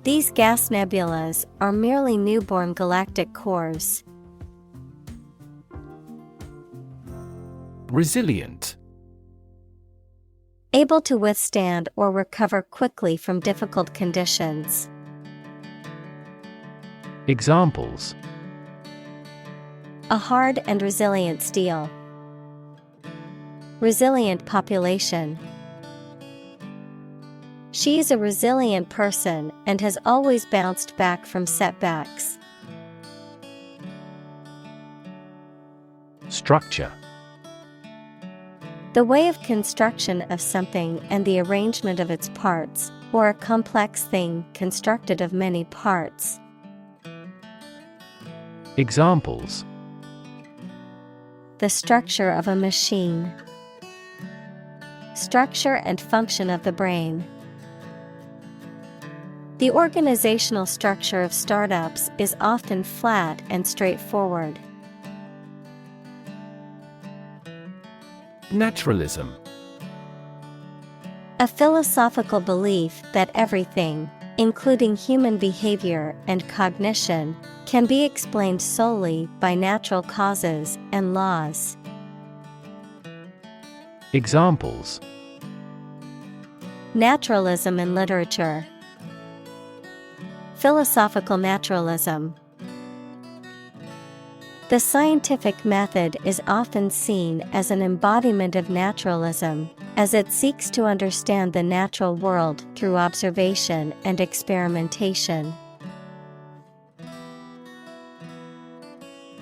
These gas nebulas are merely newborn galactic cores. Resilient. Able to withstand or recover quickly from difficult conditions. Examples: A hard and resilient steel. Resilient population. She is a resilient person and has always bounced back from setbacks. Structure. The way of construction of something and the arrangement of its parts, or a complex thing constructed of many parts. Examples: The structure of a machine. Structure and function of the brain. The organizational structure of startups is often flat and straightforward. Naturalism. A philosophical belief that everything, including human behavior and cognition, can be explained solely by natural causes and laws. Examples: Naturalism in literature. Philosophical naturalism. The scientific method is often seen as an embodiment of naturalism, as it seeks to understand the natural world through observation and experimentation.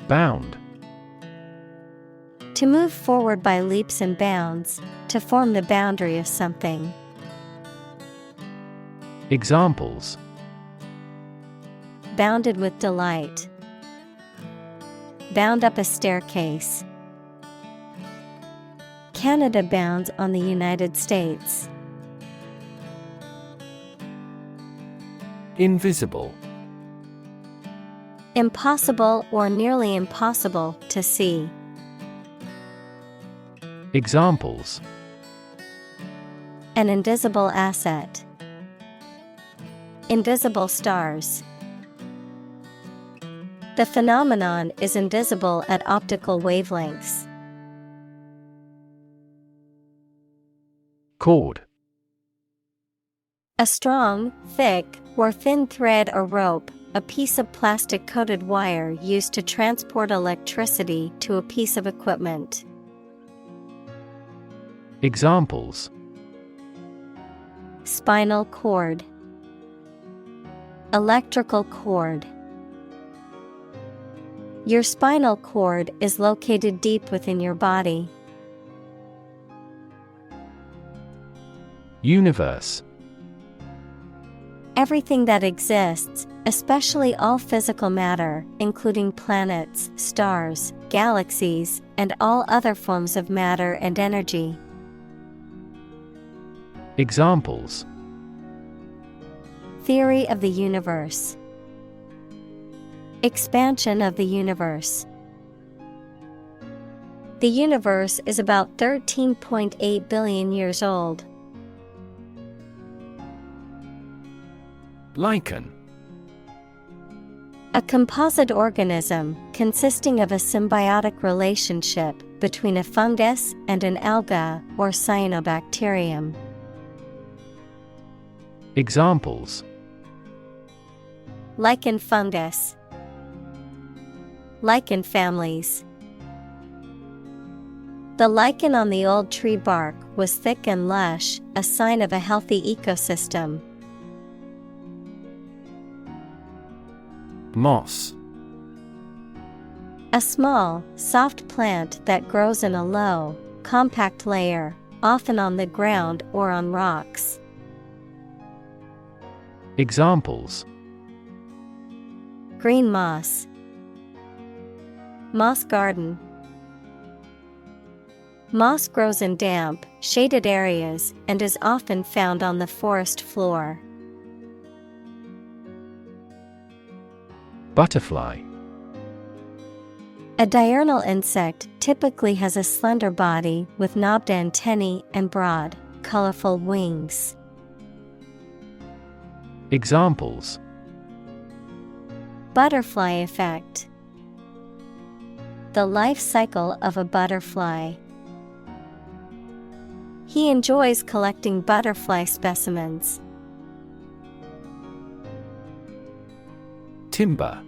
Bound. To move forward by leaps and bounds, to form the boundary of something. Examples: Bounded with delight. Bound up a staircase. Canada bounds on the United States. Invisible. Impossible or nearly impossible to see. Examples: An invisible asset. Invisible stars. The phenomenon is invisible at optical wavelengths. Cord. A strong, thick, or thin thread or rope, a piece of plastic-coated wire used to transport electricity to a piece of equipment. Examples: Spinal cord. Electrical cord. Your spinal cord is located deep within your body. Universe. Everything that exists, especially all physical matter, including planets, stars, galaxies, and all other forms of matter and energy. Examples: Theory of the universe. Expansion of the universe. The universe is about 13.8 billion years old. Lichen. A composite organism consisting of a symbiotic relationship between a fungus and an alga or cyanobacterium. Examples: Lichen fungus. Lichen families. The lichen on the old tree bark was thick and lush, a sign of a healthy ecosystem. Moss. A small, soft plant that grows in a low, compact layer, often on the ground or on rocks. Examples: Green moss. Moss garden. Moss grows in damp, shaded areas and is often found on the forest floor. Butterfly. A diurnal insect typically has a slender body with knobbed antennae and broad, colorful wings. Examples: Butterfly effect. The life cycle of a butterfly. He enjoys collecting butterfly specimens. Timber.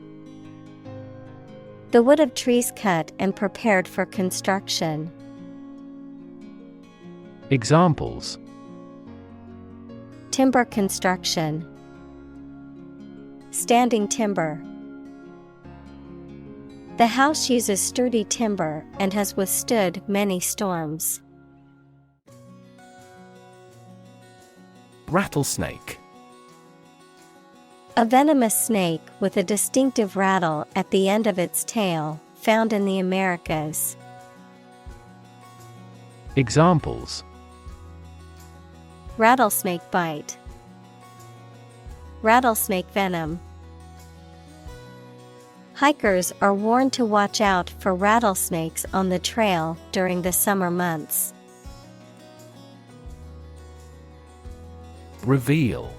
The wood of trees cut and prepared for construction. Examples: Timber construction. Standing timber. The house uses sturdy timber and has withstood many storms. Rattlesnake. A venomous snake with a distinctive rattle at the end of its tail, found in the Americas. Examples: Rattlesnake bite. Rattlesnake venom. Hikers are warned to watch out for rattlesnakes on the trail during the summer months. Reveal.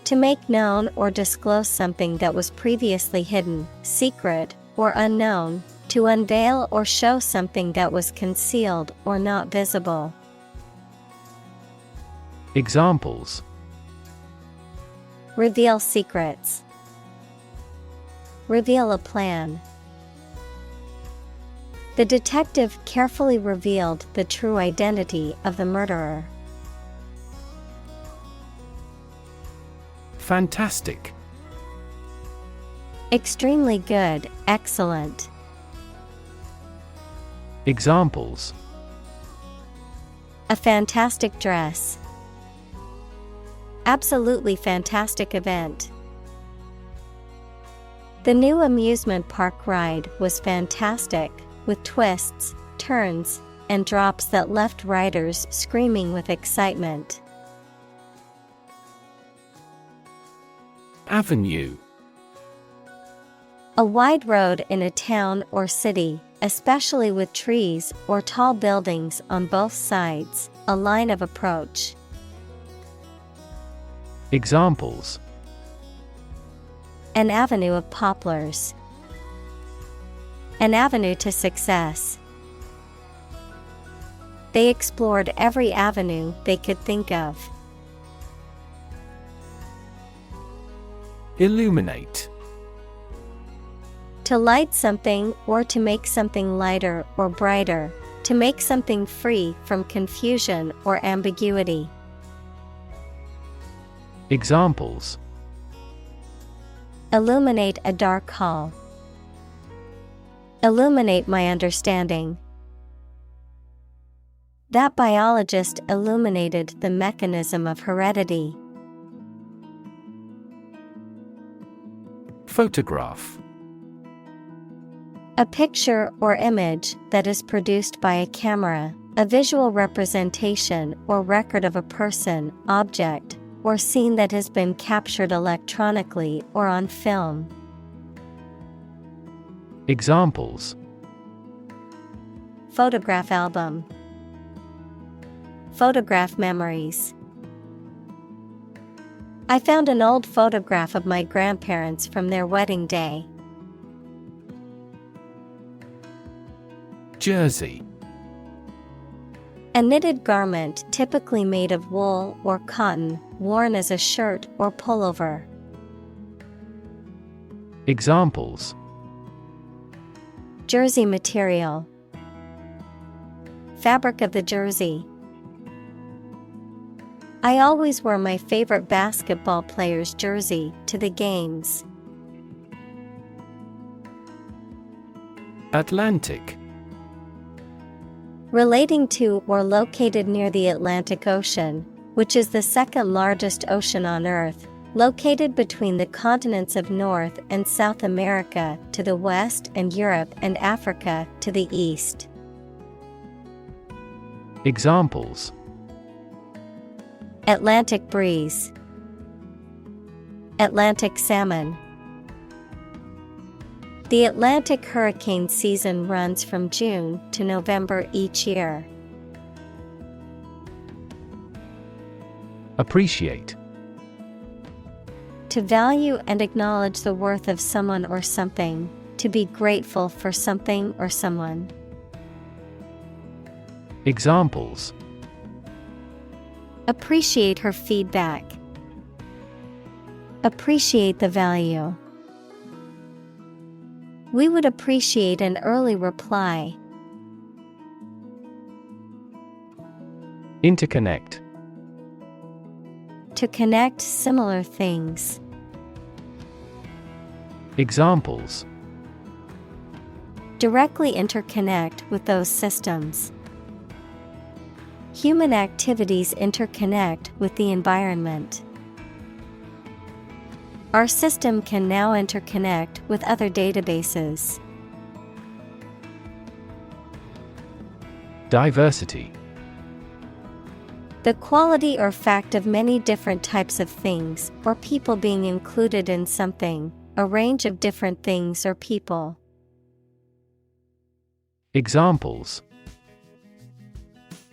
To make known or disclose something that was previously hidden, secret, or unknown, to unveil or show something that was concealed or not visible. Examples: Reveal secrets. Reveal a plan. The detective carefully revealed the true identity of the murderer. Fantastic. Extremely good, excellent. Examples: A fantastic dress. Absolutely fantastic event. The new amusement park ride was fantastic, with twists, turns, and drops that left riders screaming with excitement. Avenue. A wide road in a town or city, especially with trees or tall buildings on both sides, a line of approach. Examples: An avenue of poplars. An avenue to success. They explored every avenue they could think of. Illuminate. To light something or to make something lighter or brighter, to make something free from confusion or ambiguity. Examples: Illuminate a dark hall. Illuminate my understanding. That biologist illuminated the mechanism of heredity. Photograph. A picture or image that is produced by a camera, a visual representation or record of a person, object, or scene that has been captured electronically or on film. Examples: Photograph album. Photograph memories. I found an old photograph of my grandparents from their wedding day. Jersey. A knitted garment typically made of wool or cotton, worn as a shirt or pullover. Examples: Jersey material. Fabric of the jersey. I always wore my favorite basketball player's jersey to the games. Atlantic. Relating to or located near the Atlantic Ocean, which is the second largest ocean on Earth, located between the continents of North and South America to the west and Europe and Africa to the east. Examples: Atlantic breeze. Atlantic salmon. The Atlantic hurricane season runs from June to November each year. Appreciate. To value and acknowledge the worth of someone or something, to be grateful for something or someone. Examples: Appreciate her feedback. Appreciate the value. We would appreciate an early reply. Interconnect. To connect similar things. Examples: Directly interconnect with those systems. Human activities interconnect with the environment. Our system can now interconnect with other databases. Diversity. The quality or fact of many different types of things or people being included in something, a range of different things or people. Examples: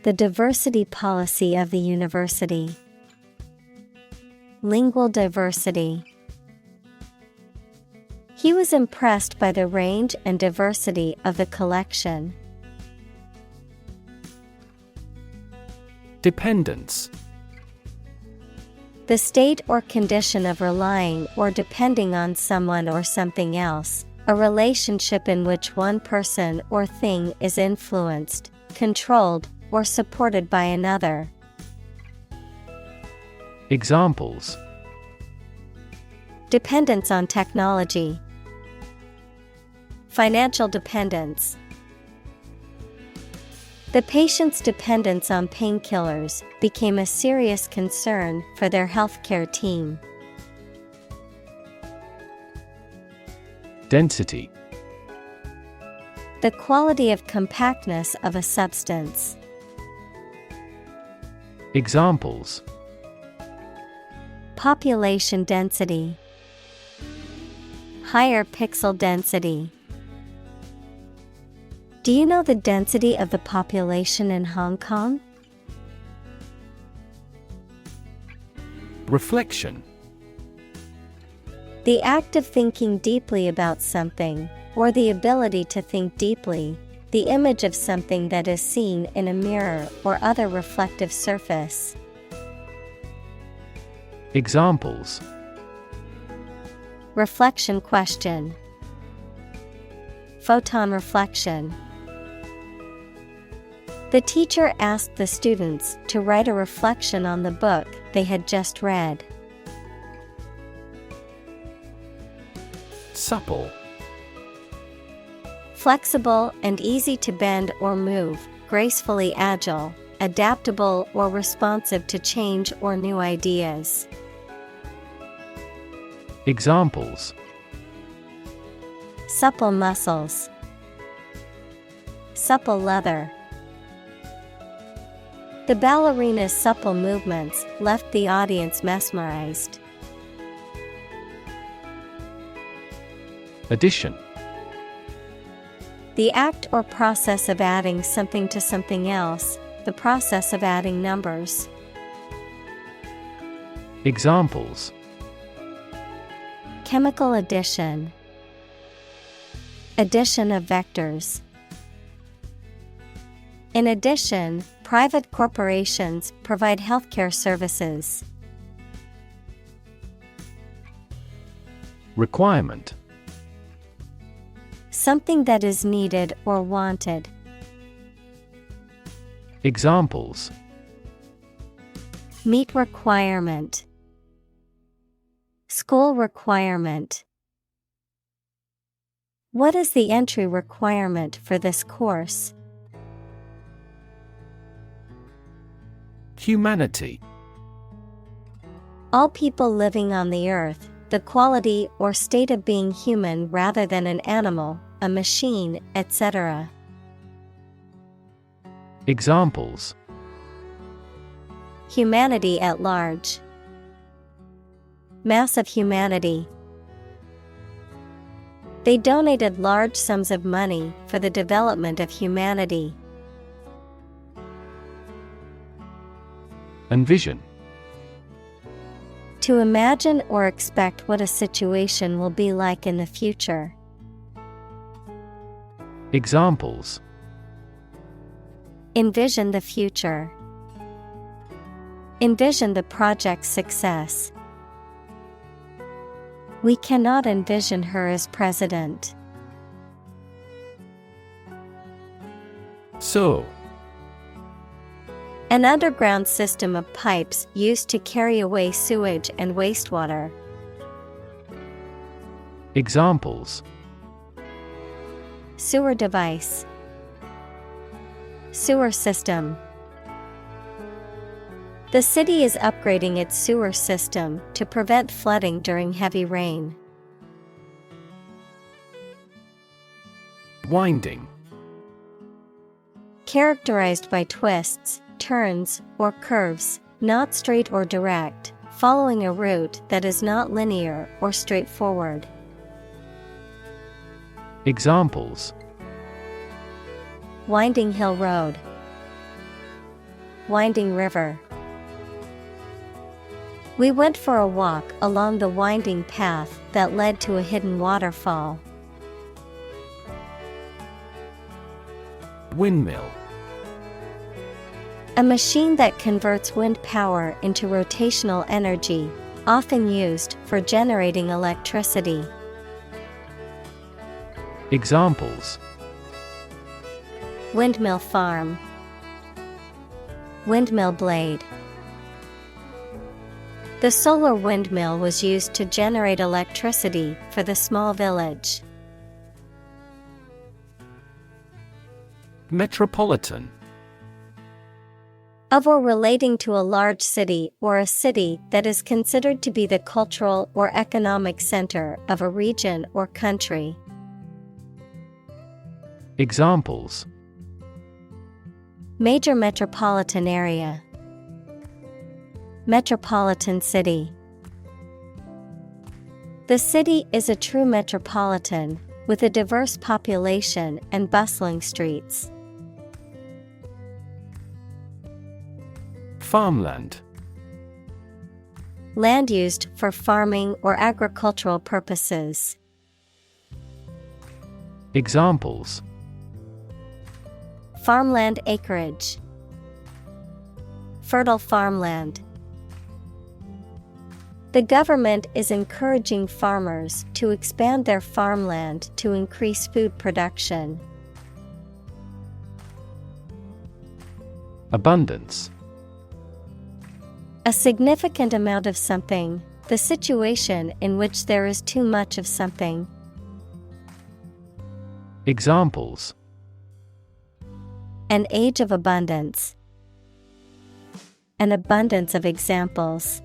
The diversity policy of the university. Lingual diversity. He was impressed by the range and diversity of the collection. Dependence. The state or condition of relying or depending on someone or something else, a relationship in which one person or thing is influenced, controlled, or supported by another. Examples: Dependence on technology. Financial dependence. The patient's dependence on painkillers became a serious concern for their healthcare team. Density. The quality of compactness of a substance. Examples: Population density. Higher pixel density. Do you know the density of the population in Hong Kong? Reflection. The act of thinking deeply about something, or the ability to think deeply, the image of something that is seen in a mirror or other reflective surface. Examples: Reflection question. Photon reflection. The teacher asked the students to write a reflection on the book they had just read. Supple. Flexible and easy to bend or move, gracefully agile, adaptable or responsive to change or new ideas. Examples: Supple muscles. Supple leather. The ballerina's supple movements left the audience mesmerized. Addition. The act or process of adding something to something else, the process of adding numbers. Examples: Chemical addition. Addition of vectors. In addition, private corporations provide healthcare services. Requirement. Something that is needed or wanted. Examples: Meet requirement. School requirement. What is the entry requirement for this course? Humanity. All people living on the earth, the quality or state of being human rather than an animal, a machine, etc. Examples: Humanity at large. Mass of humanity. They donated large sums of money for the development of humanity. Envision. To imagine or expect what a situation will be like in the future. Examples: Envision the future. Envision the project's success. We cannot envision her as president. So. An underground system of pipes used to carry away sewage and wastewater. Examples: Sewer device. Sewer system. The city is upgrading its sewer system to prevent flooding during heavy rain. Winding. Characterized by twists, turns, or curves, not straight or direct, following a route that is not linear or straightforward. Examples: Winding hill road. Winding river. We went for a walk along the winding path that led to a hidden waterfall. Windmill. A machine that converts wind power into rotational energy, often used for generating electricity. Examples: Windmill farm. Windmill blade. The solar windmill was used to generate electricity for the small village. Metropolitan. Of or relating to a large city or a city that is considered to be the cultural or economic center of a region or country. Examples: Major metropolitan area. Metropolitan city. The city is a true metropolitan, with a diverse population and bustling streets. Farmland. Land used for farming or agricultural purposes. Examples: Farmland acreage. Fertile farmland. The government is encouraging farmers to expand their farmland to increase food production. Abundance. A significant amount of something, the situation in which there is too much of something. Examples: An age of abundance. An abundance of examples.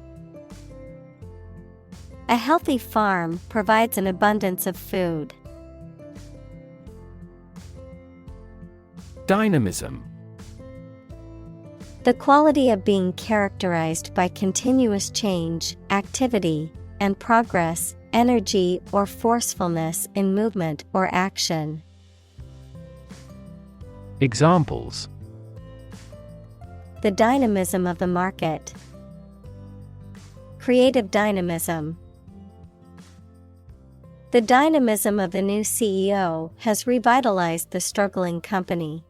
A healthy farm provides an abundance of food. Dynamism. The quality of being characterized by continuous change, activity, and progress, energy or forcefulness in movement or action. Examples: The dynamism of the market. Creative dynamism. The dynamism of the new CEO has revitalized the struggling company.